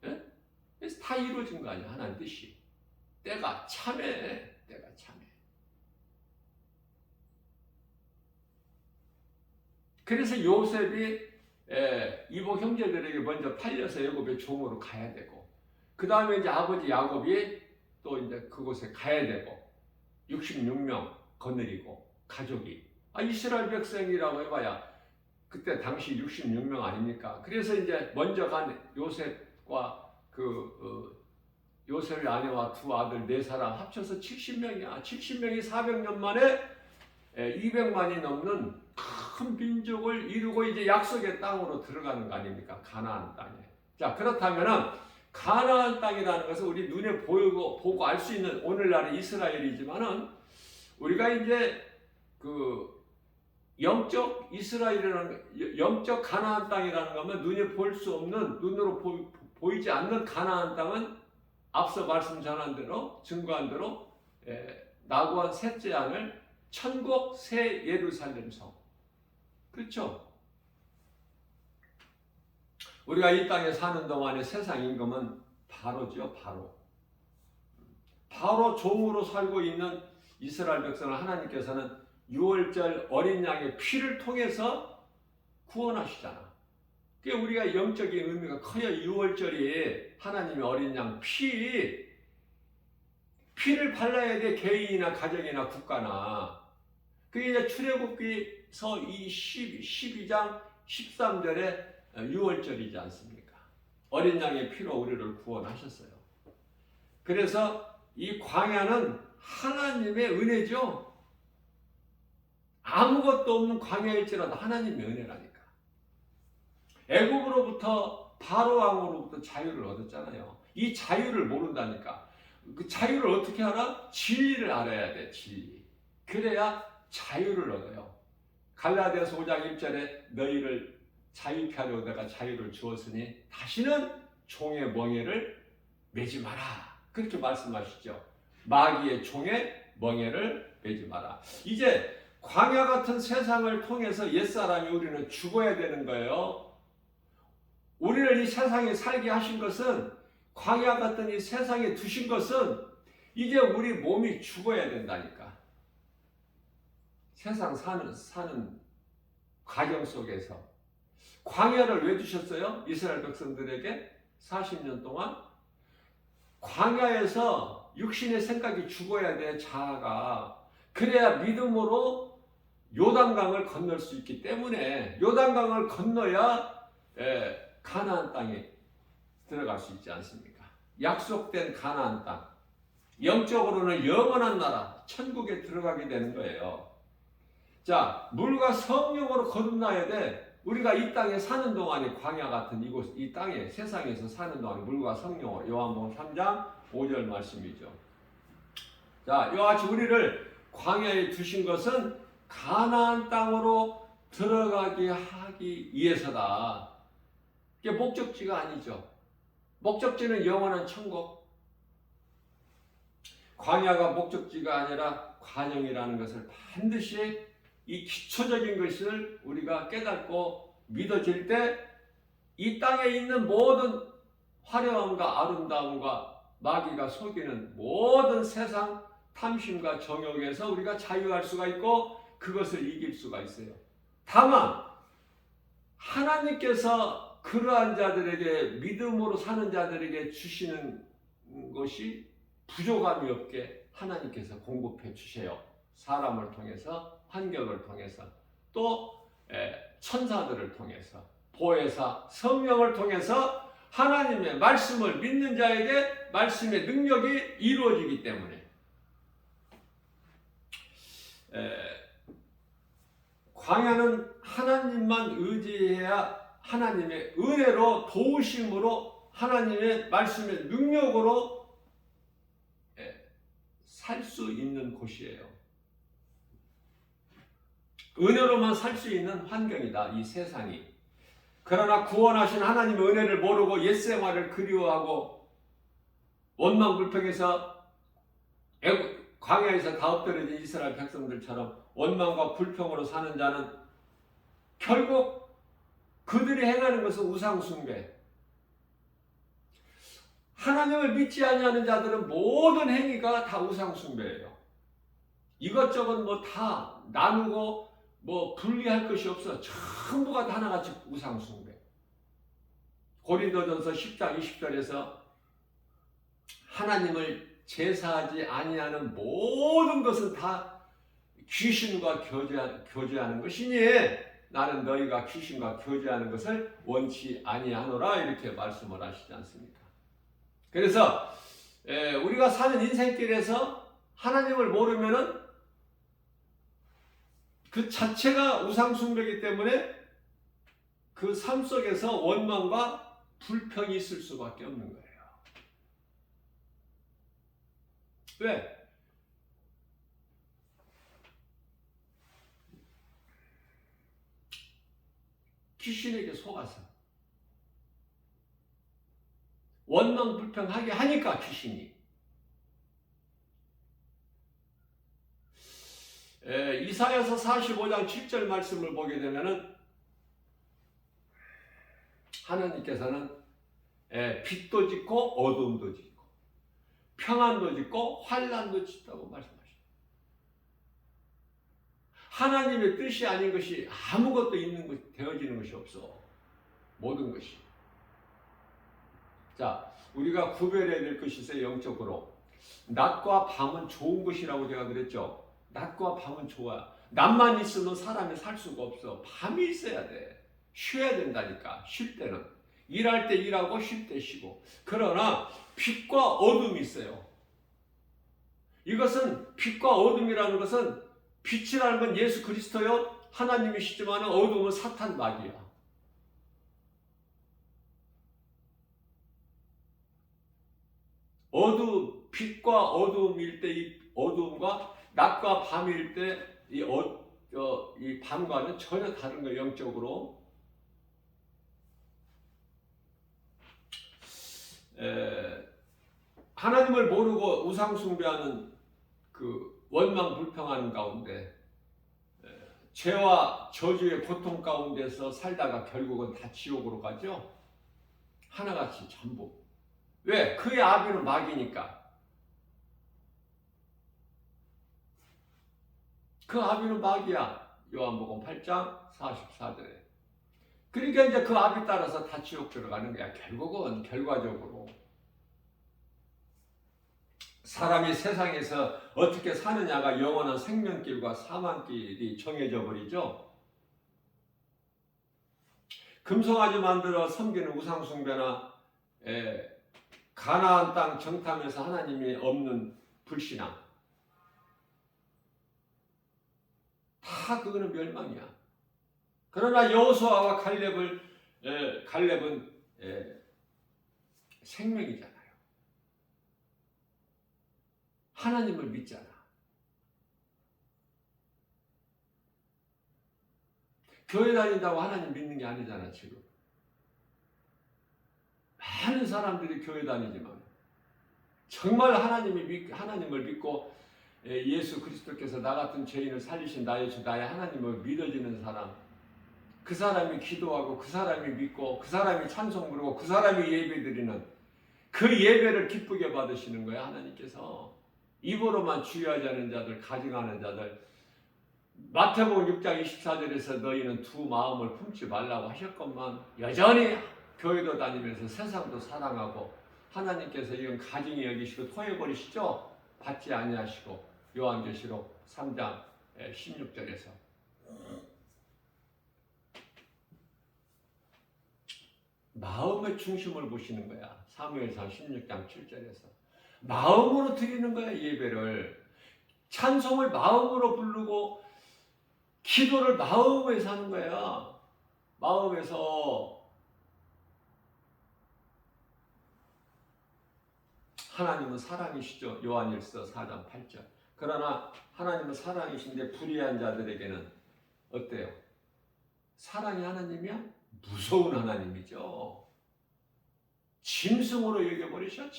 예? 그래서 다 이루어진 거 아니야, 하나님 뜻이. 때가 참해. 그래서 요셉이 이복 형제들에게 먼저 팔려서 애굽의 종으로 가야 되고, 그 다음에 이제 아버지 야곱이 또 이제 그곳에 가야 되고, 66명 거느리고 가족이 이스라엘 백성이라고 해봐야 그때 당시 66명 아닙니까? 그래서 이제 먼저 간 요셉과 요셉의 아내와 두 아들 네 사람 합쳐서 70명이야. 70명이 400년 만에 200만이 넘는 큰 민족을 이루고 이제 약속의 땅으로 들어가는 거 아닙니까? 가나안 땅에. 자, 그렇다면은 가나안 땅이라는 것은 우리 눈에 보고 알 수 있는 오늘날의 이스라엘이지만은, 우리가 이제 그 영적 이스라엘이라는, 영적 가나안 땅이라는 거면 눈에 볼 수 없는, 눈으로 보이지 않는 가나안 땅은 앞서 말씀 전한 대로, 증거한 대로 나고한 셋째 아들 천국 새 예루살렘 성. 그렇죠? 우리가 이 땅에 사는 동안에 세상 임금은 바로죠, 바로 종으로 살고 있는 이스라엘 백성을 하나님께서는 유월절 어린 양의 피를 통해서 구원하시잖아. 그게 우리가 영적인 의미가 커요. 유월절이 하나님의 어린 양 피를 발라야 돼. 개인이나 가정이나 국가나. 그게 이제 출애굽기서 12장 13절에 유월절이지 않습니까? 어린 양의 피로 우리를 구원하셨어요. 그래서 이 광야는 하나님의 은혜죠. 아무것도 없는 광야일지라도 하나님의 은혜라니까. 애굽으로부터 바로 왕으로부터 자유를 얻었잖아요. 이 자유를 모른다니까. 그 자유를 어떻게 알아? 진리를 알아야 돼. 진리. 그래야 자유를 얻어요. 갈라디아서 5장 1절에 너희를 자유케 하려고 내가 자유를 주었으니 다시는 종의 멍에를 매지 마라. 그렇게 말씀하시죠. 마귀의 종의 멍에를 매지 마라. 이제 광야 같은 세상을 통해서 옛사람이 우리는 죽어야 되는 거예요. 우리를 이 세상에 살게 하신 것은, 광야 같은 이 세상에 두신 것은 이제 우리 몸이 죽어야 된다니까. 세상 사는 과정 속에서. 광야를 왜 주셨어요? 이스라엘 백성들에게 40년 동안 광야에서 육신의 생각이 죽어야 돼. 자아가. 그래야 믿음으로 요단강을 건널 수 있기 때문에, 요단강을 건너야 가나안 땅에 들어갈 수 있지 않습니까? 약속된 가나안 땅, 영적으로는 영원한 나라, 천국에 들어가게 되는 거예요. 자, 물과 성령으로 거듭나야 돼. 우리가 이 땅에 사는 동안에, 광야 같은 이곳, 이 땅에, 세상에서 사는 동안에 물과 성령으로, 요한복음 3장 5절 말씀이죠. 자, 이와 같이 우리를 광야에 두신 것은 가나안 땅으로 들어가게 하기 위해서다. 이게 목적지가 아니죠. 목적지는 영원한 천국. 광야가 목적지가 아니라 관용이라는 것을 반드시, 이 기초적인 것을 우리가 깨닫고 믿어질 때 이 땅에 있는 모든 화려함과 아름다움과 마귀가 속이는 모든 세상 탐심과 정욕에서 우리가 자유할 수가 있고 그것을 이길 수가 있어요. 다만 하나님께서 그러한 자들에게, 믿음으로 사는 자들에게 주시는 것이 부족함이 없게 하나님께서 공급해 주세요. 사람을 통해서, 환경을 통해서, 또 천사들을 통해서, 보혜사 성령을 통해서 하나님의 말씀을 믿는 자에게 말씀의 능력이 이루어지기 때문에 광야는 하나님만 의지해야 하나님의 은혜로, 도우심으로, 하나님의 말씀의 능력으로 살 수 있는 곳이에요. 은혜로만 살 수 있는 환경이다, 이 세상이. 그러나 구원하신 하나님의 은혜를 모르고 옛생활을 그리워하고 원망불평해서 광야에서 다 엎드려진 이스라엘 백성들처럼 원망과 불평으로 사는 자는 결국 그들이 행하는 것은 우상숭배. 하나님을 믿지 아니하는 자들은 모든 행위가 다 우상숭배예요. 이것저것 뭐 다 나누고 뭐 분리할 것이 없어. 전부가 다 하나같이 우상숭배. 고린도전서 10장 20절에서 하나님을 제사하지 아니하는 모든 것은 다 귀신과 교제하는 것이니 나는 너희가 귀신과 교제하는 것을 원치 아니하노라, 이렇게 말씀을 하시지 않습니까? 그래서 우리가 사는 인생길에서 하나님을 모르면은 그 자체가 우상숭배이기 때문에 그 삶 속에서 원망과 불평이 있을 수밖에 없는 거예요. 왜? 귀신에게 속아서 원망 불평하게 하니까 귀신이. 이사야서 45장 7절 말씀을 보게 되면은 하나님께서는 빛도 짓고 어둠도 짓고 평안도 짓고 환난도 짓다고 말씀하십니다. 하나님의 뜻이 아닌 것이 아무것도 되어지는 것이 없어. 모든 것이. 자, 우리가 구별해야 될 것이 있어요. 영적으로. 낮과 밤은 좋은 것이라고 제가 그랬죠. 낮과 밤은 좋아. 낮만 있으면 사람이 살 수가 없어. 밤이 있어야 돼. 쉬어야 된다니까. 쉴 때는. 일할 때 일하고 쉴 때 쉬고. 그러나 빛과 어둠이 있어요. 이것은 빛과 어둠이라는 것은, 빛이라는 건 예수 그리스도요 하나님이시지만 어둠은 사탄 마귀야. 빛과 어두움일 때 이 어두움과 낮과 밤일 때 이 밤과는 전혀 다른 거예요. 영적으로. 하나님을 모르고 우상 숭배하는 그 원망 불평하는 가운데 죄와 저주의 고통 가운데서 살다가 결국은 다 지옥으로 가죠. 하나같이 전부. 왜? 그의 아비는 마귀니까. 그 아비는 마귀야. 요한복음 8장 44절에. 그러니까 이제 그 아비 따라서 다 지옥 들어가는 거야. 결국은 결과적으로. 사람이 세상에서 어떻게 사느냐가 영원한 생명길과 사망길이 정해져 버리죠. 금송아지 만들어 섬기는 우상숭배나 가나안 땅 정탐에서 하나님이 없는 불신앙, 다 그거는 멸망이야. 그러나 여호수아와 갈렙은 생명이잖아요. 하나님을 믿잖아. 교회 다닌다고 하나님 믿는 게 아니잖아, 지금. 많은 사람들이 교회 다니지만 정말 하나님을 믿고 예수 그리스도께서 나 같은 죄인을 살리신 나의 주, 나의 하나님을 믿어지는 사람, 그 사람이 기도하고 그 사람이 믿고 그 사람이 찬송 부르고 그 사람이 예배드리는 그 예배를 기쁘게 받으시는 거야, 하나님께서. 입으로만 주의하지 않은 자들, 가증하는 자들, 마태복음 6장 24절에서 너희는 두 마음을 품지 말라고 하셨건만 여전히 교회도 다니면서 세상도 사랑하고 하나님께서 이건 가증히 여기시고 토해버리시죠. 받지 아니하시고. 요한계시록 3장 16절에서. 마음의 중심을 보시는 거야. 사무엘상 16장 7절에서. 마음으로 드리는 거야, 예배를. 찬송을 마음으로 부르고 기도를 마음에서 하는 거야. 마음에서. 하나님은 사랑이시죠. 요한일서 4장 8절. 그러나 하나님은 사랑이신데 불의한 자들에게는 어때요? 사랑이 하나님이야? 무서운 하나님이죠. 짐승으로 여겨버리셔.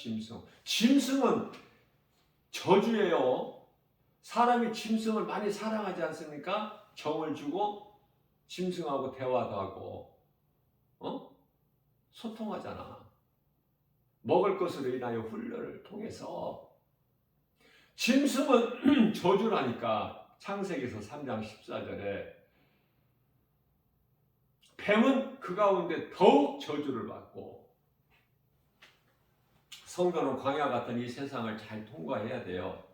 짐승은 저주예요. 사람이 짐승을 많이 사랑하지 않습니까? 정을 주고 짐승하고 대화도 하고 소통하잖아. 먹을 것으로 인하여 훈련을 통해서. 짐승은 저주라니까. 창세기에서 3장 14절에 뱀은 그 가운데 더욱 저주를 받고. 성도는 광야 같은 이 세상을 잘 통과해야 돼요.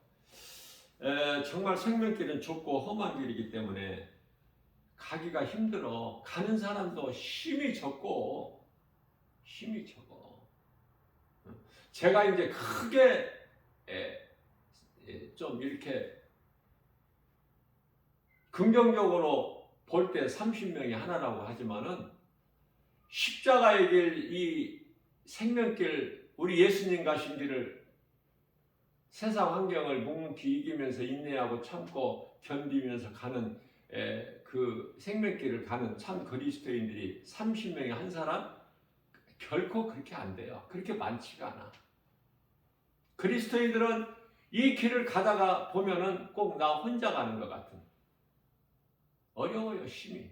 정말 생명길은 좁고 험한 길이기 때문에 가기가 힘들어. 가는 사람도 힘이 적고. 제가 이제 크게 좀 이렇게 긍정적으로 볼 때 30명이 하나라고 하지만은 십자가의 길, 이 생명길, 우리 예수님 가신 길을 세상 환경을 묵묵히 이기면서 인내하고 참고 견디면서 가는 그 생명길을 가는 참 그리스도인들이 30명에 한 사람? 결코 그렇게 안 돼요. 그렇게 많지가 않아. 그리스도인들은 이 길을 가다가 보면은 꼭 나 혼자 가는 것 같은. 어려워요, 심히.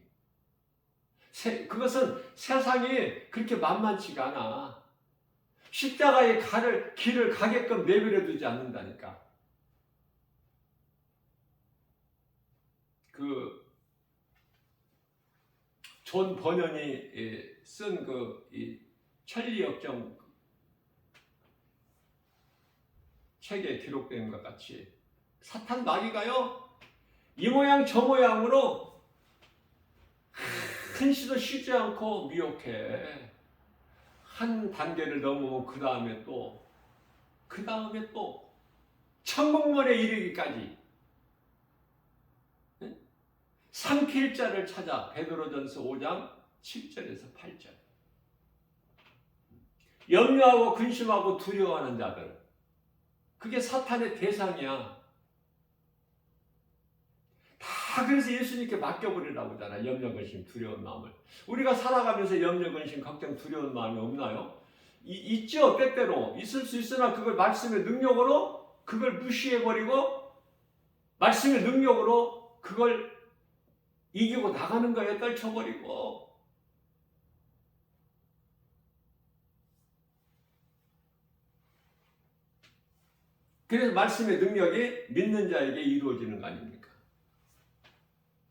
그것은 세상이 그렇게 만만치가 않아. 십자가의 길을 가게끔 내버려 두지 않는다니까. 존 버년이 쓴 이 천리역정 책에 기록된 것 같이 사탄 마귀가요, 이 모양 저 모양으로 한시도 쉬지 않고 미혹해. 한 단계를 넘으면 그 다음에 또 천국문에 이르기까지 삼킬 자를 찾아. 베드로전서 5장 7절에서 8절. 염려하고 근심하고 두려워하는 자들, 그게 사탄의 대상이야. 다 그래서 예수님께 맡겨버리라고 하잖아. 염려, 근심, 두려운 마음을. 우리가 살아가면서 염려, 근심, 걱정, 두려운 마음이 없나요? 있죠. 때때로 있을 수 있으나 그걸 말씀의 능력으로 그걸 무시해버리고 말씀의 능력으로 그걸 이기고 나가는 거예요. 떨쳐버리고. 그래서 말씀의 능력이 믿는 자에게 이루어지는 거 아닙니까?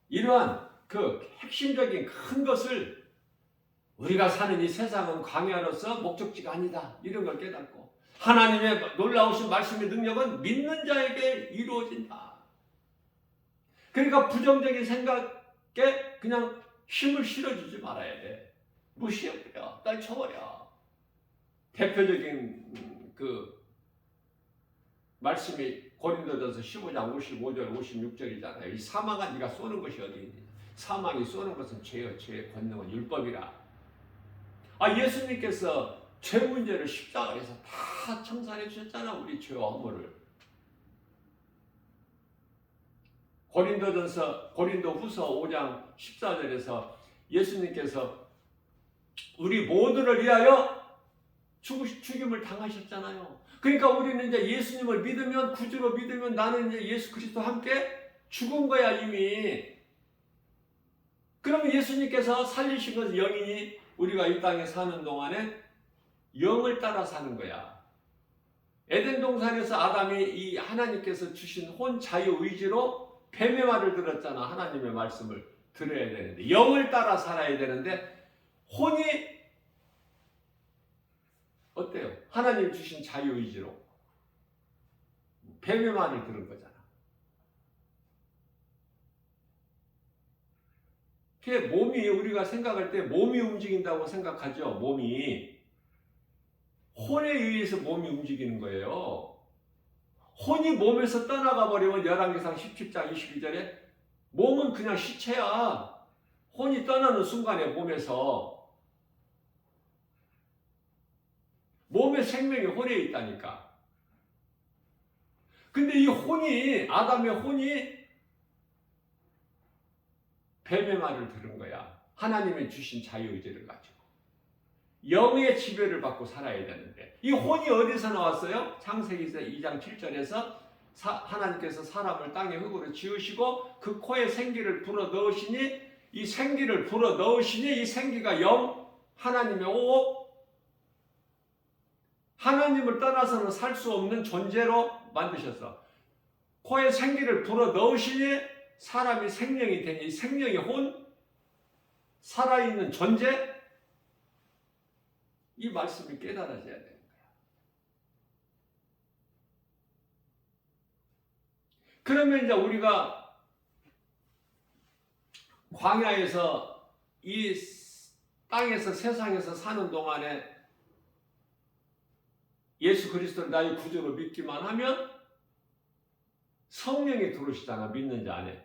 이러한 그 핵심적인 큰 것을 우리가 사는 이 세상은 광야로서 목적지가 아니다. 이런 걸 깨닫고 하나님의 놀라우신 말씀의 능력은 믿는 자에게 이루어진다. 그러니까 부정적인 생각에 그냥 힘을 실어주지 말아야 돼. 무시해버려. 떨쳐버려. 대표적인 그 말씀이 고린도전서 15장 55절 56절이잖아요. 이 사망아 네가 쏘는 것이 어디 있느냐. 사망이 쏘는 것은 죄요. 죄의 권능은 율법이라. 예수님께서 죄 문제를 십자가에서 다 청산해 주셨잖아. 우리 죄와 허물을. 고린도후서 5장 14절에서 예수님께서 우리 모두를 위하여 죽임을 당하셨잖아요. 그러니까 우리는 이제 예수님을 믿으면, 구주로 믿으면 나는 이제 예수 그리스도와 함께 죽은 거야, 이미. 그러면 예수님께서 살리신 것은 영이니 우리가 이 땅에 사는 동안에 영을 따라 사는 거야. 에덴 동산에서 아담이 이 하나님께서 주신 혼 자유 의지로 뱀의 말을 들었잖아. 하나님의 말씀을 들어야 되는데 영을 따라 살아야 되는데 혼이 어때요? 하나님 주신 자유 의지로 뱀의 말을 들은 거잖아. 그게 몸이 우리가 생각할 때 몸이 움직인다고 생각하죠. 몸이 혼에 의해서 몸이 움직이는 거예요. 혼이 몸에서 떠나가 버리면 열왕기상 17장 22절에 몸은 그냥 시체야. 혼이 떠나는 순간에 몸에서 몸의 생명이 혼에 있다니까. 근데 이 혼이 아담의 혼이 뱀의 말을 들은 거야. 하나님의 주신 자유의지를 가지고 영의 지배를 받고 살아야 되는데 이 혼이 어디서 나왔어요? 창세기서 2장 7절에서 하나님께서 사람을 땅의 흙으로 지으시고 그 코에 생기를 불어 넣으시니 이 생기를 불어 넣으시니 이 생기가 영 하나님의 오 하나님을 떠나서는 살 수 없는 존재로 만드셨어. 코에 생기를 불어 넣으시니 사람이 생명이 되니 생명의 혼 살아있는 존재 이 말씀이 깨달아져야 되는 거야. 그러면 이제 우리가 광야에서 이 땅에서 세상에서 사는 동안에 예수 그리스도를 나의 구주로 믿기만 하면 성령이 들어오시잖아. 믿는 자 안에.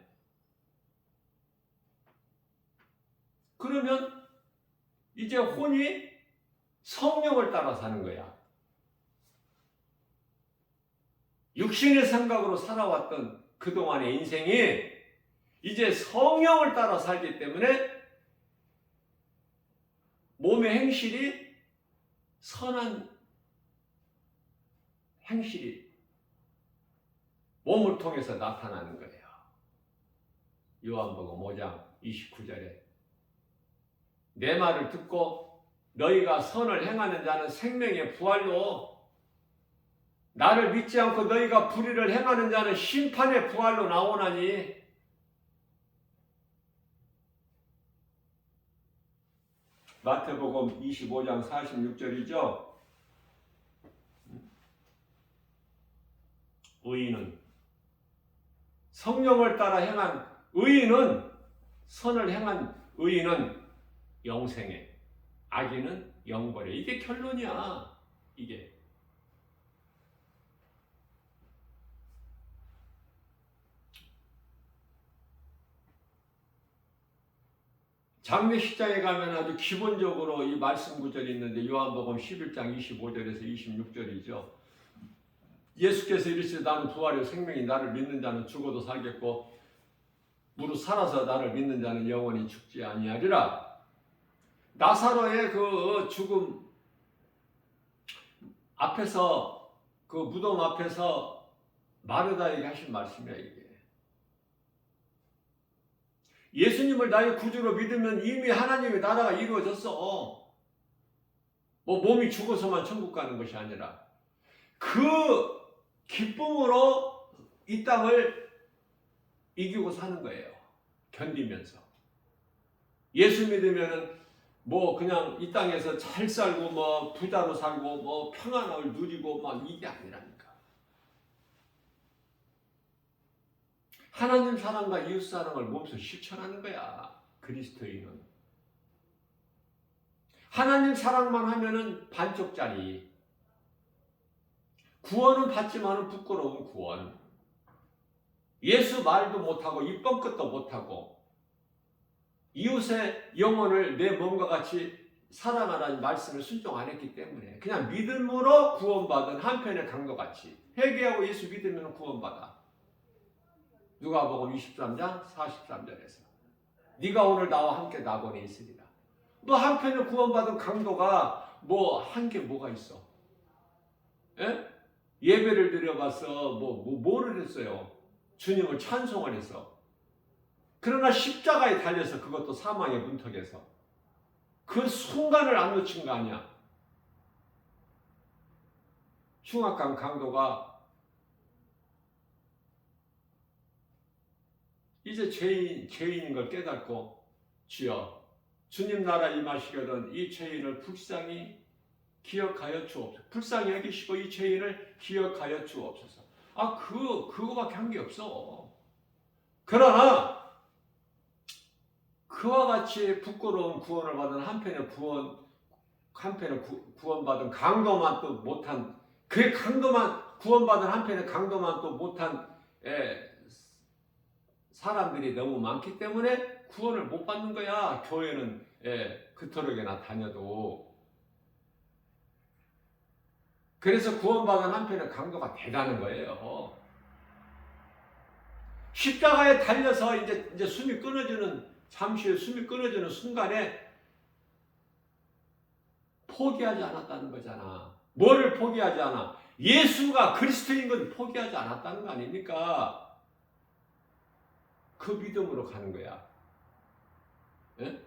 그러면 이제 혼이 성령을 따라 사는 거야. 육신의 생각으로 살아왔던 그동안의 인생이 이제 성령을 따라 살기 때문에 몸의 행실이 선한 행실이 몸을 통해서 나타나는 거예요. 요한복음 5장 29절에 내 말을 듣고 너희가 선을 행하는 자는 생명의 부활로 나를 믿지 않고 너희가 불의를 행하는 자는 심판의 부활로 나오나니 마태복음 25장 46절이죠. 의인은 성령을 따라 행한 의인은 선을 행한 의인은 영생에 악인은 영벌에 이게 결론이야. 이게 장례식장에 가면 아주 기본적으로 이 말씀 구절이 있는데 요한복음 11장 25절에서 26절이죠. 예수께서 이르시되 나는 부활이요 생명이 나를 믿는 자는 죽어도 살겠고 무릇 살아서 나를 믿는 자는 영원히 죽지 아니하리라. 나사로의 그 죽음 앞에서 그 무덤 앞에서 마르다에게 하신 말씀이야 이게. 예수님을 나의 구주로 믿으면 이미 하나님의 나라가 이루어졌어. 뭐 몸이 죽어서만 천국 가는 것이 아니라 그 기쁨으로 이 땅을 이기고 사는 거예요. 견디면서. 예수 믿으면은 뭐 그냥 이 땅에서 잘 살고 뭐 부자로 살고 뭐 평안을 누리고 막 이게 아니라니까. 하나님 사랑과 이웃 사랑을 몸소 실천하는 거야. 그리스도인은. 하나님 사랑만 하면은 반쪽짜리. 구원은 받지만은 부끄러운 구원. 예수 말도 못하고 입번 끝도 못하고 이웃의 영혼을 내 몸과 같이 사랑하라는 말씀을 순종 안 했기 때문에 그냥 믿음으로 구원받은 한편의 강도같이 회개하고 예수 믿으면 구원받아. 누가복음 23장 43절에서 네가 오늘 나와 함께 낙원에 있으리라. 뭐 한편의 구원받은 강도가 뭐 한 게 뭐가 있어? 예? 예배를 드려봐서 뭐를 했어요? 주님을 찬송을 했어. 그러나 십자가에 달려서 그것도 사망의 문턱에서 그 순간을 안 놓친 거 아니야. 흉악한 강도가 이제 죄인인 걸 깨닫고 주여 주님 나라 임하시거든 이 죄인을 불쌍히 기억하여 주옵소서. 불쌍히 여기시고 이 죄인을 기억하여 주옵소서. 그거밖에 한 게 없어. 그러나 그와 같이 부끄러운 구원을 받은 한편의 구원받은 강도만 또 못한 그 강도만 구원받은 한편의 강도만 또 못한 사람들이 너무 많기 때문에 구원을 못 받는 거야. 교회는 그토록이나 다녀도. 그래서 구원받은 한편의 강도가 대단한 거예요. 십자가에 달려서 이제 숨이 끊어지는 잠시 후에 숨이 끊어지는 순간에 포기하지 않았다는 거잖아. 뭐를 포기하지 않아? 예수가 그리스도인 건 포기하지 않았다는 거 아닙니까? 그 믿음으로 가는 거야. 예?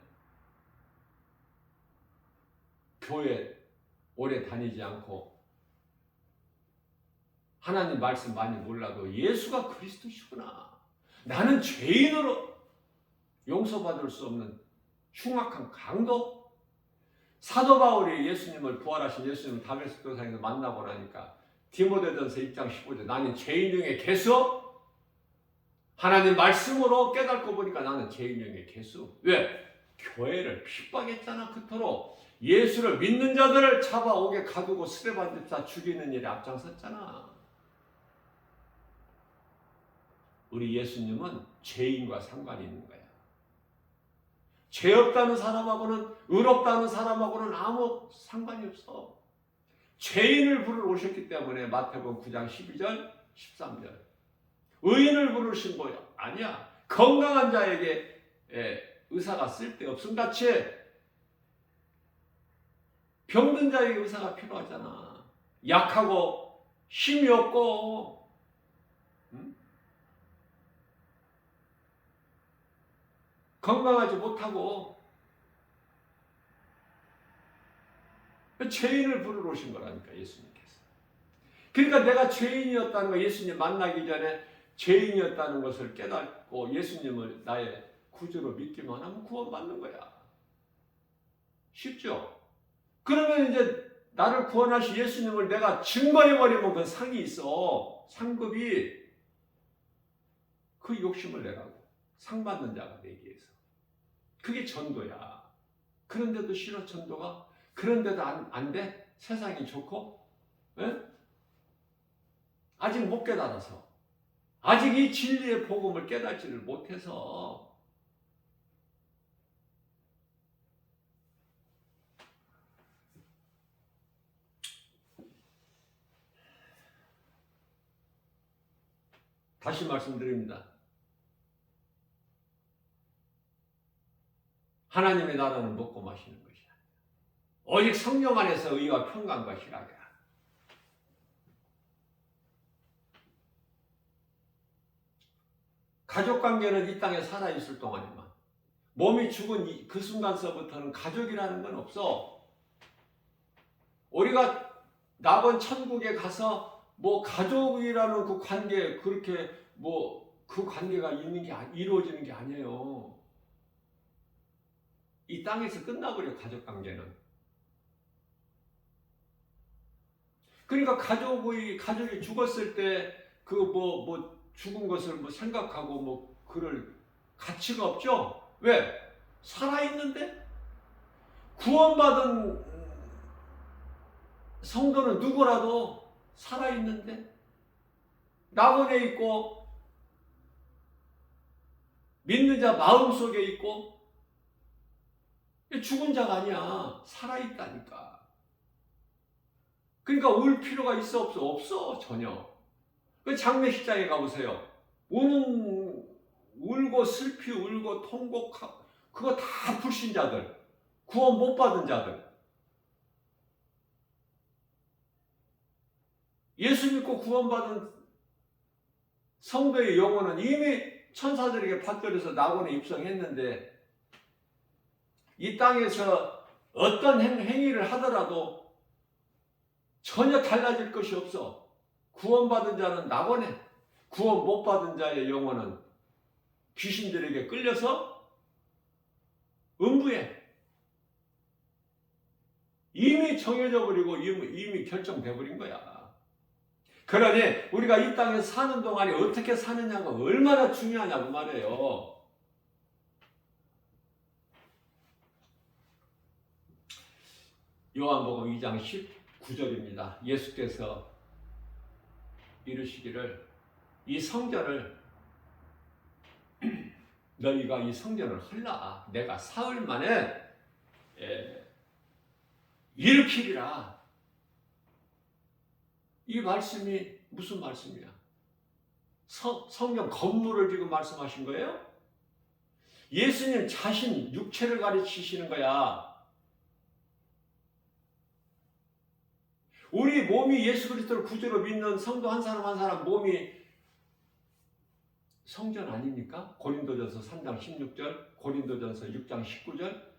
교회 오래 다니지 않고 하나님 말씀 많이 몰라도 예수가 그리스도시구나. 나는 죄인으로 용서받을 수 없는 흉악한 강도. 사도 바울이 예수님을 부활하신 예수님을 다메섹 도상에서 만나고 나니까 디모데전서 1장 15절 나는 죄인 중에 개수. 하나님 말씀으로 깨닫고 보니까 나는 죄인 중에 개수. 왜? 교회를 핍박했잖아. 그토록 예수를 믿는 자들을 잡아오게 가두고 스테반집사 죽이는 일에 앞장섰잖아. 우리 예수님은 죄인과 상관이 있는 거야. 죄 없다는 사람하고는 의롭다는 사람하고는 아무 상관이 없어. 죄인을 부르러 오셨기 때문에 마태복음 9장 12절 13절 의인을 부르신 거야. 아니야. 건강한 자에게 의사가 쓸데없음 같이 병든 자에게 의사가 필요하잖아. 약하고 힘이 없고 건강하지 못하고 죄인을 부르러 오신 거라니까 예수님께서. 그러니까 내가 죄인이었다는 거 예수님 만나기 전에 죄인이었다는 것을 깨닫고 예수님을 나의 구주로 믿기만 하면 구원받는 거야. 쉽죠? 그러면 이제 나를 구원하신 예수님을 내가 증거해버리면 그 상이 있어. 상급이 그 욕심을 내라고. 상 받는 자가 되기 위해서. 그게 전도야. 그런데도 싫어 전도가? 그런데도 안 돼? 세상이 좋고? 에? 아직 못 깨달아서. 아직 이 진리의 복음을 깨닫지를 못해서. 다시 말씀드립니다. 하나님의 나라는 먹고 마시는 것이야. 오직 성령 안에서 의와 평강과 희락이라. 가족관계는 이 땅에 살아있을 동안에만, 몸이 죽은 그 순간서부터는 가족이라는 건 없어. 우리가 낙원 천국에 가서 뭐 가족이라는 그 관계, 그렇게 뭐 그 관계가 이루어지는 게 아니에요. 이 땅에서 끝나버려, 가족관계는. 그러니까 가족이 죽었을 때 그 죽은 것을 생각하고 그럴 가치가 없죠? 왜? 살아있는데? 구원받은 성도는 누구라도 살아있는데? 낙원에 있고, 믿는 자 마음속에 있고, 죽은 자가 아니야. 살아있다니까. 그러니까 울 필요가 있어, 없어? 없어, 전혀. 그 장례식장에 가보세요. 울고 슬피 울고 통곡하고, 그거 다 불신자들, 구원 못 받은 자들. 예수 믿고 구원받은 성도의 영혼은 이미 천사들에게 받들여서 낙원에 입성했는데, 이 땅에서 어떤 행위를 하더라도 전혀 달라질 것이 없어. 구원받은 자는 낙원에, 구원 못 받은 자의 영혼은 귀신들에게 끌려서 음부에 이미 정해져 버리고 이미 결정돼 버린 거야. 그러니 우리가 이 땅에 사는 동안에 어떻게 사느냐가 얼마나 중요하냐고 말해요. 요한복음 2장 19절입니다. 예수께서 이르시기를, 이 성전을 너희가 이 성전을 헐라. 내가 사흘 만에 일으키리라. 이 말씀이 무슨 말씀이야? 성경 건물을 지금 말씀하신 거예요? 예수님 자신 육체를 가르치시는 거야. 우리 몸이 예수 그리스도를 구주로 믿는 성도 한 사람 한 사람 몸이 성전 아닙니까? 고린도전서 3장 16절, 고린도전서 6장 19절.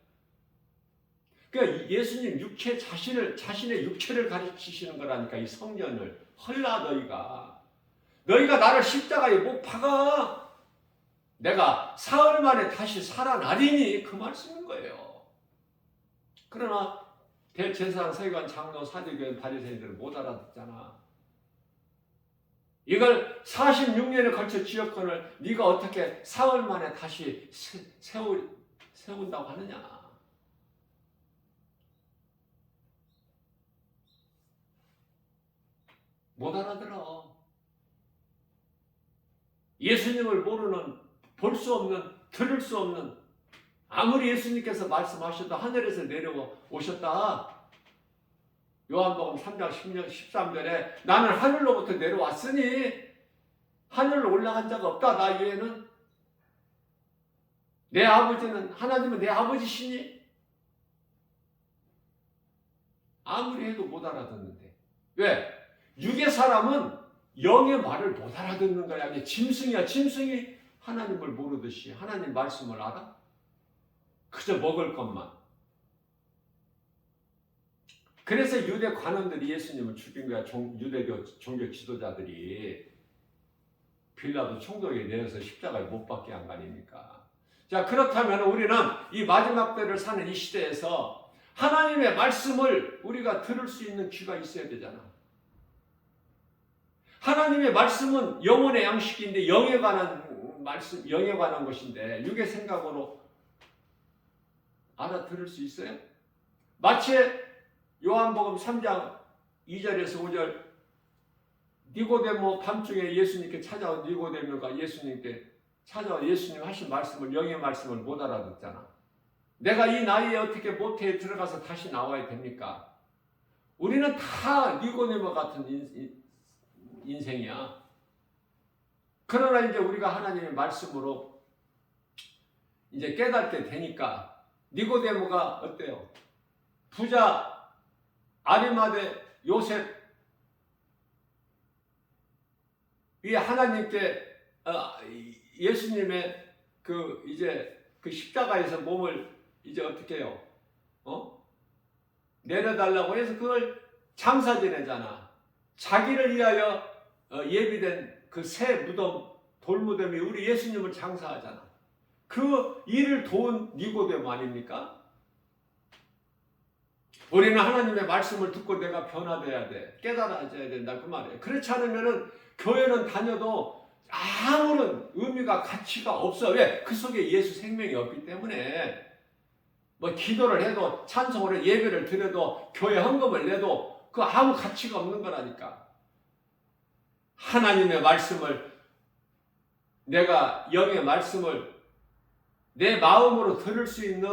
그러니까 예수님 자신의 육체를 가르치시는 거라니까. 이 성전을 헐라. 너희가 나를 십자가에 못 박아. 내가 사흘 만에 다시 살아나리니, 그 말씀인 거예요. 그러나 대제사장, 서기관, 장로, 사두개인, 바리새인들은 못 알아듣잖아. 이걸 46년에 걸쳐 지역권을 네가 어떻게 사흘 만에 다시 세운다고 하느냐. 못 알아들어. 예수님을 모르는, 볼 수 없는, 들을 수 없는, 아무리 예수님께서 말씀하셔도 하늘에서 내려오셨다. 요한복음 3장 13절에 나는 하늘로부터 내려왔으니 하늘로 올라간 자가 없다. 나 이외에는. 내 아버지는, 하나님은 내 아버지시니. 아무리 해도 못 알아듣는데. 왜? 육의 사람은 영의 말을 못 알아듣는 거야. 이게 짐승이야. 짐승이 하나님을 모르듯이 하나님 말씀을 알아? 그저 먹을 것만. 그래서 유대 관원들이 예수님을 죽인 거야. 유대교 종교 지도자들이 빌라도 총독에 내어서 십자가에 못 박게 한 거 아닙니까? 자, 그렇다면 우리는 이 마지막 때를 사는 이 시대에서 하나님의 말씀을 우리가 들을 수 있는 귀가 있어야 되잖아. 하나님의 말씀은 영혼의 양식인데, 영에 관한 말씀, 영에 관한 것인데 육의 생각으로 알아들을 수 있어요? 마치 요한복음 3장 2절에서 5절, 니고데모, 밤중에 예수님께 찾아온 니고데모가 예수님께 찾아온 예수님 하신 말씀을, 영의 말씀을 못 알아듣잖아. 내가 이 나이에 어떻게 모태에 들어가서 다시 나와야 됩니까? 우리는 다 니고데모 같은 인생이야. 그러나 이제 우리가 하나님의 말씀으로 이제 깨닫게 되니까 니고데모가 어때요? 부자 아리마대 요셉 이 하나님께 예수님의 이제 그 십자가에서 몸을 이제 어떻게 해요? 내려달라고 해서 그걸 장사 지내잖아. 자기를 위하여 예비된 그 새 무덤, 돌무덤이 우리 예수님을 장사하잖아. 그 일을 도운 니고데모 아닙니까? 우리는 하나님의 말씀을 듣고 내가 변화돼야 돼. 깨달아져야 된다. 그 말이에요. 그렇지 않으면은 교회는 다녀도 아무런 의미가 가치가 없어. 왜? 그 속에 예수 생명이 없기 때문에. 뭐 기도를 해도 찬송을 해도 예배를 드려도 교회 헌금을 내도 그 아무 가치가 없는 거라니까. 하나님의 말씀을 내가 영의 말씀을 내 마음으로 들을 수 있는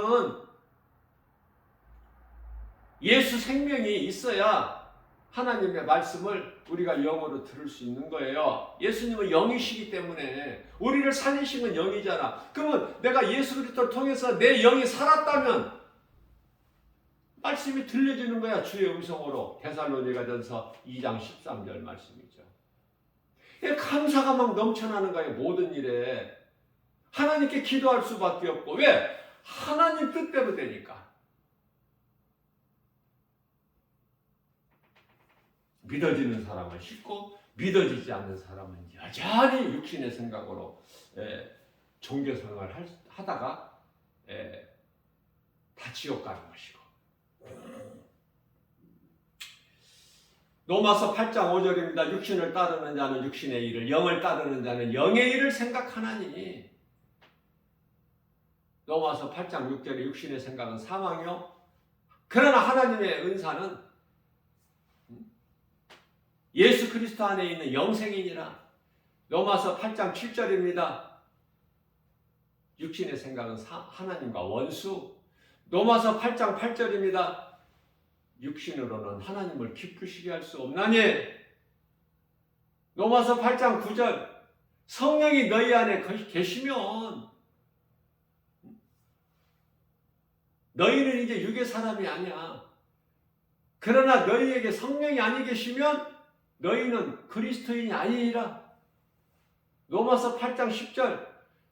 예수 생명이 있어야 하나님의 말씀을 우리가 영으로 들을 수 있는 거예요. 예수님은 영이시기 때문에 우리를 살리신 건 영이잖아. 그러면 내가 예수 그리스도를 통해서 내 영이 살았다면 말씀이 들려지는 거야. 주의 음성으로. 데살로니가전서 2장 13절 말씀이죠. 감사가 막 넘쳐나는 거예요. 모든 일에. 하나님께 기도할 수밖에 없고. 왜? 하나님 뜻대로 되니까. 믿어지는 사람은 쉽고 믿어지지 않는 사람은 여전히 육신의 생각으로 종교생활을 하다가 다 지옥 가는 것이고. 로마서 8장 5절입니다. 육신을 따르는 자는 육신의 일을, 영을 따르는 자는 영의 일을 생각하나니. 로마서 8장 6절에 육신의 생각은 사망이요 그러나 하나님의 은사는 예수 그리스도 안에 있는 영생이니라. 로마서 8장 7절입니다. 육신의 생각은 하나님과 원수. 로마서 8장 8절입니다. 육신으로는 하나님을 기쁘시게 할 수 없나니. 로마서 8장 9절 성령이 너희 안에 계시면 너희는 이제 육의 사람이 아니야. 그러나 너희에게 성령이 아니 계시면 너희는 그리스도인이 아니니라. 로마서 8장 10절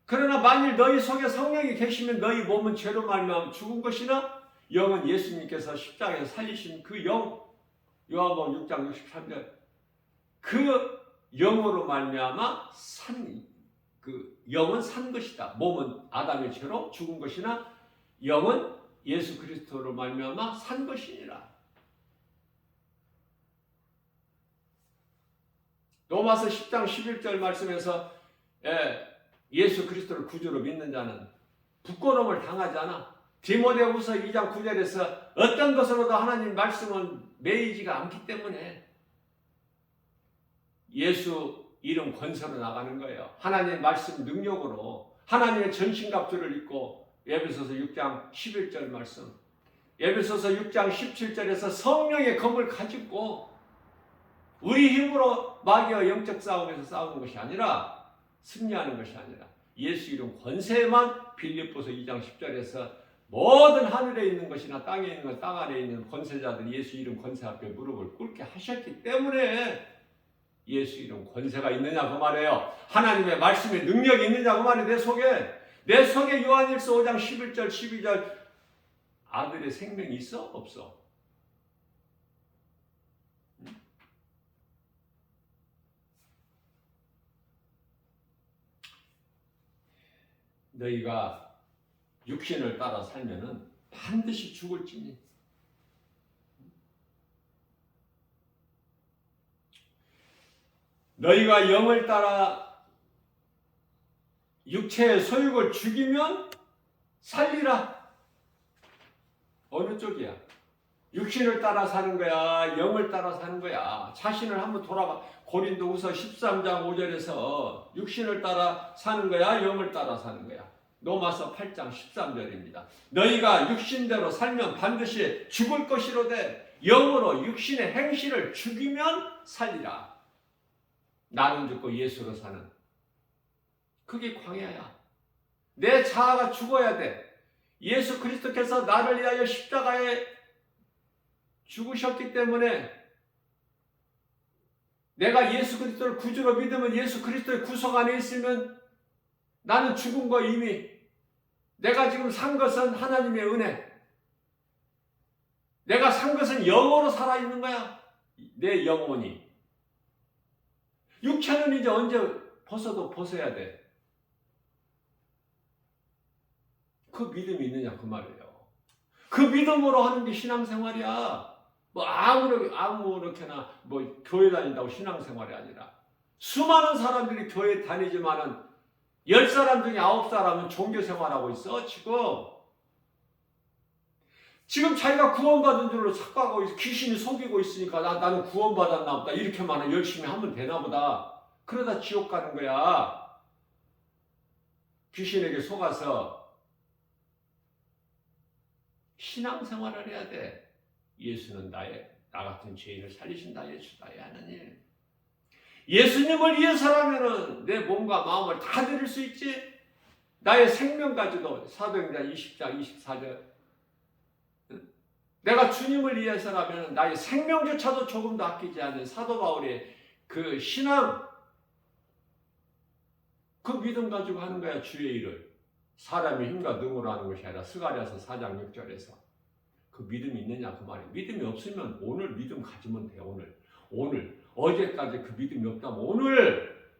그러나 만일 너희 속에 성령이 계시면 너희 몸은 죄로 말미암아 죽은 것이나 영은 예수님께서 십자가에서 살리신 그 영. 요한복음 6장 63절 그 영으로 말미암아 영은 산 것이다. 몸은 아담의 죄로 죽은 것이나 영은 예수 그리스도로 말미암아 산 것이니라. 로마서 10장 11절 말씀에서 예수 그리스도를 구주로 믿는 자는 부끄러움을 당하지 않아. 디모데후서 2장 9절에서 어떤 것으로도 하나님 말씀은 매이지가 않기 때문에 예수 이름 권세로 나가는 거예요. 하나님 말씀 능력으로 하나님의 전신갑주를 입고 에베소서 6장 11절 말씀 에베소서 6장 17절에서 성령의 검을 가지고 우리 힘으로 마귀와 영적 싸움에서 싸우는 것이 아니라 승리하는 것이 아니라 예수 이름 권세만 빌립보서 2장 10절에서 모든 하늘에 있는 것이나 땅에 있는 것, 땅 아래 있는 권세자들이 예수 이름 권세 앞에 무릎을 꿇게 하셨기 때문에 예수 이름 권세가 있느냐 그 말이에요. 하나님의 말씀에 능력이 있느냐 그 말이에요. 내 속에 요한일서 5장 11절 12절 아들의 생명이 있어? 없어? 너희가 육신을 따라 살면은 반드시 죽을지니. 너희가 영을 따라 육체의 소욕을 죽이면 살리라. 어느 쪽이야? 육신을 따라 사는 거야? 영을 따라 사는 거야? 자신을 한번 돌아봐. 고린도후서 13장 5절에서 육신을 따라 사는 거야? 영을 따라 사는 거야? 로마서 8장 13절입니다. 너희가 육신대로 살면 반드시 죽을 것이로되 영으로 육신의 행실을 죽이면 살리라. 나는 죽고 예수로 사는 그게 광야야. 내 자아가 죽어야 돼. 예수 그리스도께서 나를 위하여 십자가에 죽으셨기 때문에 내가 예수 그리스도를 구주로 믿으면, 예수 그리스도의 구속 안에 있으면 나는 죽은 거 이미. 내가 지금 산 것은 하나님의 은혜. 내가 산 것은 영으로 살아있는 거야. 내 영혼이. 육체는 이제 언제 벗어도 벗어야 돼. 그 믿음이 있느냐 그 말이에요. 그 믿음으로 하는 게 신앙생활이야. 뭐 아무렇게나 뭐 교회 다닌다고 신앙생활이 아니라, 수많은 사람들이 교회 다니지만은 10사람 중에 9사람은 종교생활하고 있어. 지금 자기가 구원받은 줄로 착각하고 있어. 귀신이 속이고 있으니까 나는 구원받았나 보다, 이렇게만 열심히 하면 되나 보다. 그러다 지옥 가는 거야. 귀신에게 속아서. 신앙생활을 해야 돼. 예수는 나 같은 죄인을 살리신다. 예수 나의 하나님. 예수님을 위해서라면은 내 몸과 마음을 다 드릴 수 있지. 나의 생명까지도. 사도행전 20장 24절. 내가 주님을 위해서라면 나의 생명조차도 조금도 아끼지 않는 사도 바울의 그 신앙, 그 믿음 가지고 하는 거야. 주의 일을. 사람의 힘과 능으로 하는 것이 아니라, 스가랴서 4장 6절에서. 그 믿음이 있느냐 그 말이에요. 믿음이 없으면 오늘 믿음 가지면 돼. 오늘 어제까지 그 믿음이 없다면 오늘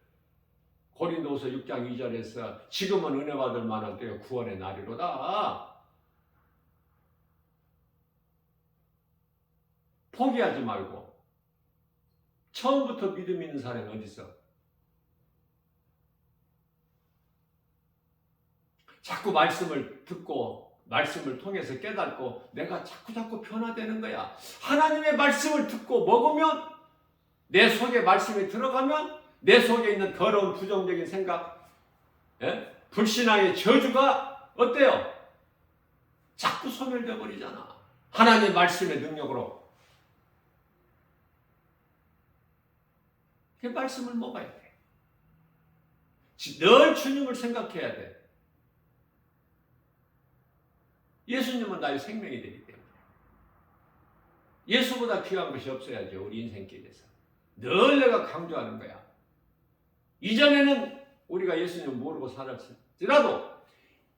고린도후서 6장 2절에서 지금은 은혜 받을 만한 때가 구원의 날이로다. 포기하지 말고. 처음부터 믿음 있는 사람이 어디 있어? 자꾸 말씀을 듣고 말씀을 통해서 깨닫고 내가 자꾸 변화되는 거야. 하나님의 말씀을 듣고 먹으면, 내 속에 말씀이 들어가면 내 속에 있는 더러운 부정적인 생각, 불신앙의 저주가 어때요? 자꾸 소멸되어 버리잖아. 하나님의 말씀의 능력으로. 그 말씀을 먹어야 돼. 늘 주님을 생각해야 돼. 예수님은 나의 생명이 되기 때문에. 예수보다 귀한 것이 없어야죠. 우리 인생길에서. 늘 내가 강조하는 거야. 이전에는 우리가 예수님을 모르고 살았을지라도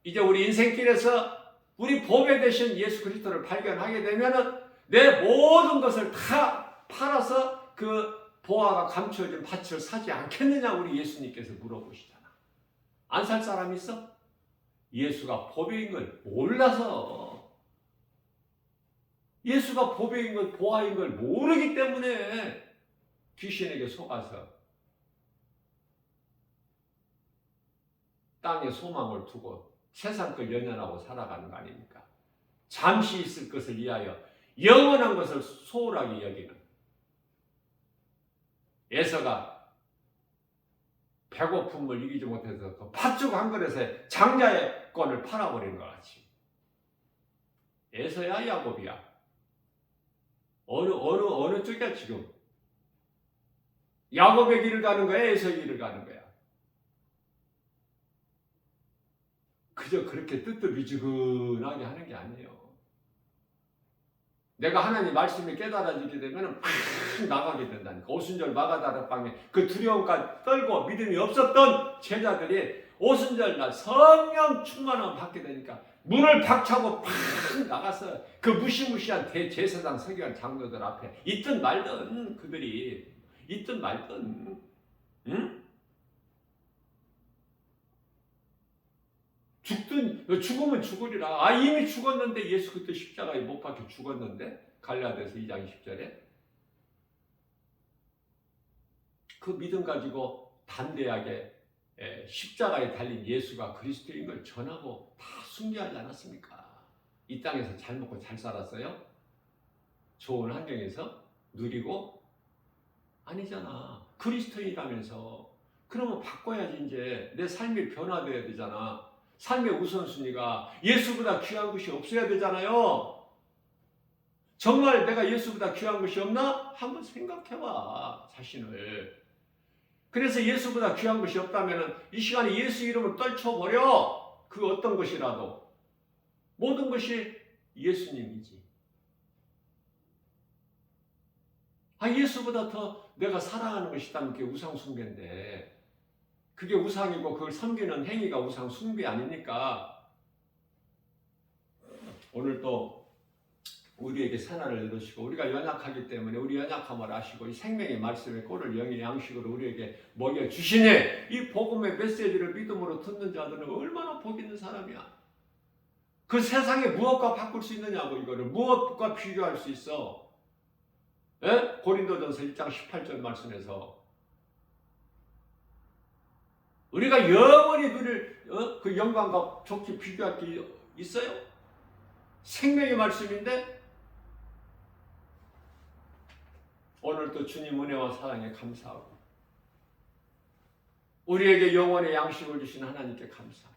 이제 우리 인생길에서 우리 보배 되신 예수 그리스도를 발견하게 되면은 내 모든 것을 다 팔아서 그 보화가 감추어진 밭을 사지 않겠느냐, 우리 예수님께서 물어보시잖아. 안 살 사람 있어? 예수가 보배인 걸 몰라서, 예수가 보배인 걸, 보화인 걸 모르기 때문에 귀신에게 속아서 땅에 소망을 두고 세상 걸 연연하고 살아가는 거 아닙니까? 잠시 있을 것을 위하여 영원한 것을 소홀하게 여기는. 에서가 배고픔을 이기지 못해서 그 팥죽 한 그릇에 장자의 권을 팔아버린 것 같이. 에서야 야곱이야? 어느 쪽이야 지금? 야곱의 길을 가는 거야? 에서의 길을 가는 거야? 그저 그렇게 뜨뜻미지근하게 하는 게 아니에요. 내가 하나님 말씀이 깨달아지게 되면 팍 나가게 된다니까. 오순절 마가다락방에 그 두려움까지 떨고 믿음이 없었던 제자들이 오순절 날 성령 충만함을 받게 되니까 문을 박차고 팍 나가서 그 무시무시한 대제사장 서기관 장로들 앞에 있든 말든, 그들이 있든 말든, 응? 죽으면 죽으리라. 이미 죽었는데, 예수 그때 십자가에 못 박혀 죽었는데, 갈라디아서 2장 10절에. 그 믿음 가지고 담대하게 십자가에 달린 예수가 그리스도인 걸 전하고 다 순교하지 않았습니까? 이 땅에서 잘 먹고 잘 살았어요? 좋은 환경에서 누리고? 아니잖아. 그리스도인이라면서. 그러면 바꿔야지. 이제 내 삶이 변화되어야 되잖아. 삶의 우선순위가 예수보다 귀한 것이 없어야 되잖아요. 정말 내가 예수보다 귀한 것이 없나? 한번 생각해봐, 자신을. 그래서 예수보다 귀한 것이 없다면 이 시간에 예수 이름을 떨쳐버려. 그 어떤 것이라도. 모든 것이 예수님이지. 예수보다 더 내가 사랑하는 것이 있다면 그게 우상 숭배인데, 그게 우상이고 그걸 섬기는 행위가 우상 숭배 아닙니까? 오늘 또 우리에게 새날을 이루시고 우리가 연약하기 때문에 우리 연약함을 아시고 이 생명의 말씀의 꼴을 영의 양식으로 우리에게 먹여주시니 이 복음의 메시지를 믿음으로 듣는 자들은 얼마나 복 있는 사람이야. 그 세상에 무엇과 바꿀 수 있느냐고. 이거를 무엇과 비교할 수 있어. 예? 고린도전서 1장 18절 말씀에서 우리가 영원히 누릴 그 영광과 좋게 비교할 게 있어요? 생명의 말씀인데 오늘 또 주님 은혜와 사랑에 감사하고 우리에게 영원의 양식을 주신 하나님께 감사합니다.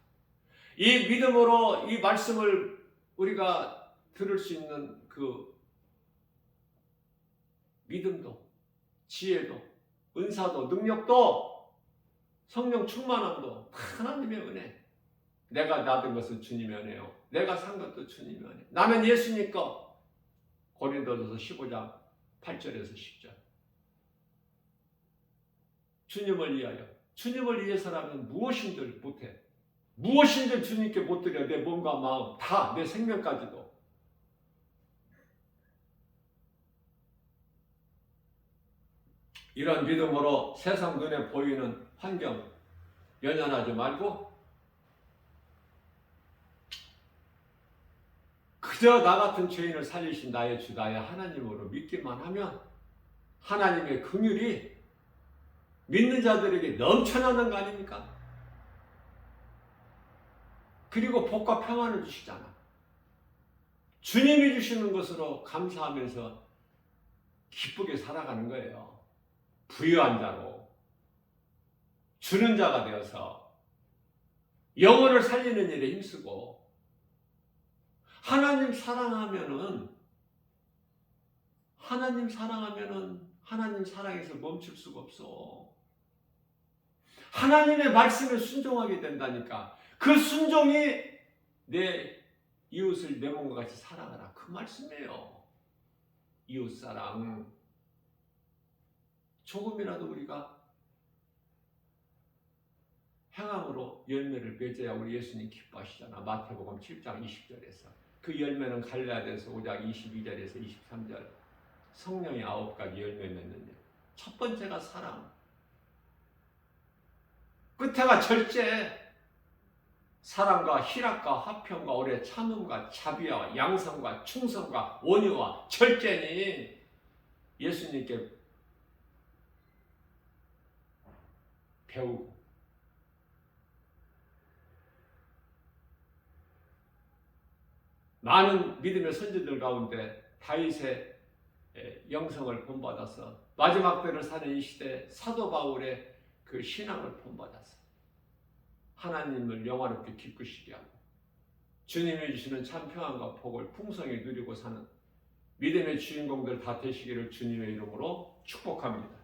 이 믿음으로 이 말씀을 우리가 들을 수 있는 그 믿음도, 지혜도, 은사도, 능력도, 성령 충만함도 하나님의 은혜. 내가 낳은 것은 주님의 은혜요. 내가 산 것도 주님의 은혜. 나는 예수님 거. 고린도전서 15장 8절에서 10절. 주님을 위하여. 주님을 위해서라면 무엇인들 못해. 무엇인들 주님께 못 드려. 내 몸과 마음 다, 내 생명까지도. 이런 믿음으로 세상 눈에 보이는 환경 연연하지 말고 그저 나 같은 죄인을 살리신 나의 주 나의 하나님으로 믿기만 하면 하나님의 긍휼이 믿는 자들에게 넘쳐나는 거 아닙니까? 그리고 복과 평안을 주시잖아. 주님이 주시는 것으로 감사하면서 기쁘게 살아가는 거예요. 부유한 자로 주는 자가 되어서 영혼을 살리는 일에 힘쓰고 하나님 사랑하면은 하나님 사랑에서 멈출 수가 없어. 하나님의 말씀에 순종하게 된다니까. 그 순종이 내 이웃을 내 몸과 같이 사랑하라. 그 말씀이에요. 이웃사랑. 조금이라도 우리가 행함으로 열매를 맺어야 우리 예수님 기뻐하시잖아. 마태복음 7장 20절에서. 그 열매는 갈라디아서 5장 22절에서 23절. 성령의 9가지 열매 맺는 일. 첫 번째가 사랑. 끝에가 절제. 사랑과 희락과 화평과 오래 참음과 자비와 양성과 충성과 온유와 절제니 예수님께 배우고 많은 믿음의 선지들 가운데 다윗의 영성을 본받아서 마지막 때를 사는 이 시대 사도 바울의 그 신앙을 본받아서 하나님을 영화롭게 기쁘시게 하고 주님이 주시는 참 평안과 복을 풍성히 누리고 사는 믿음의 주인공들 다 되시기를 주님의 이름으로 축복합니다.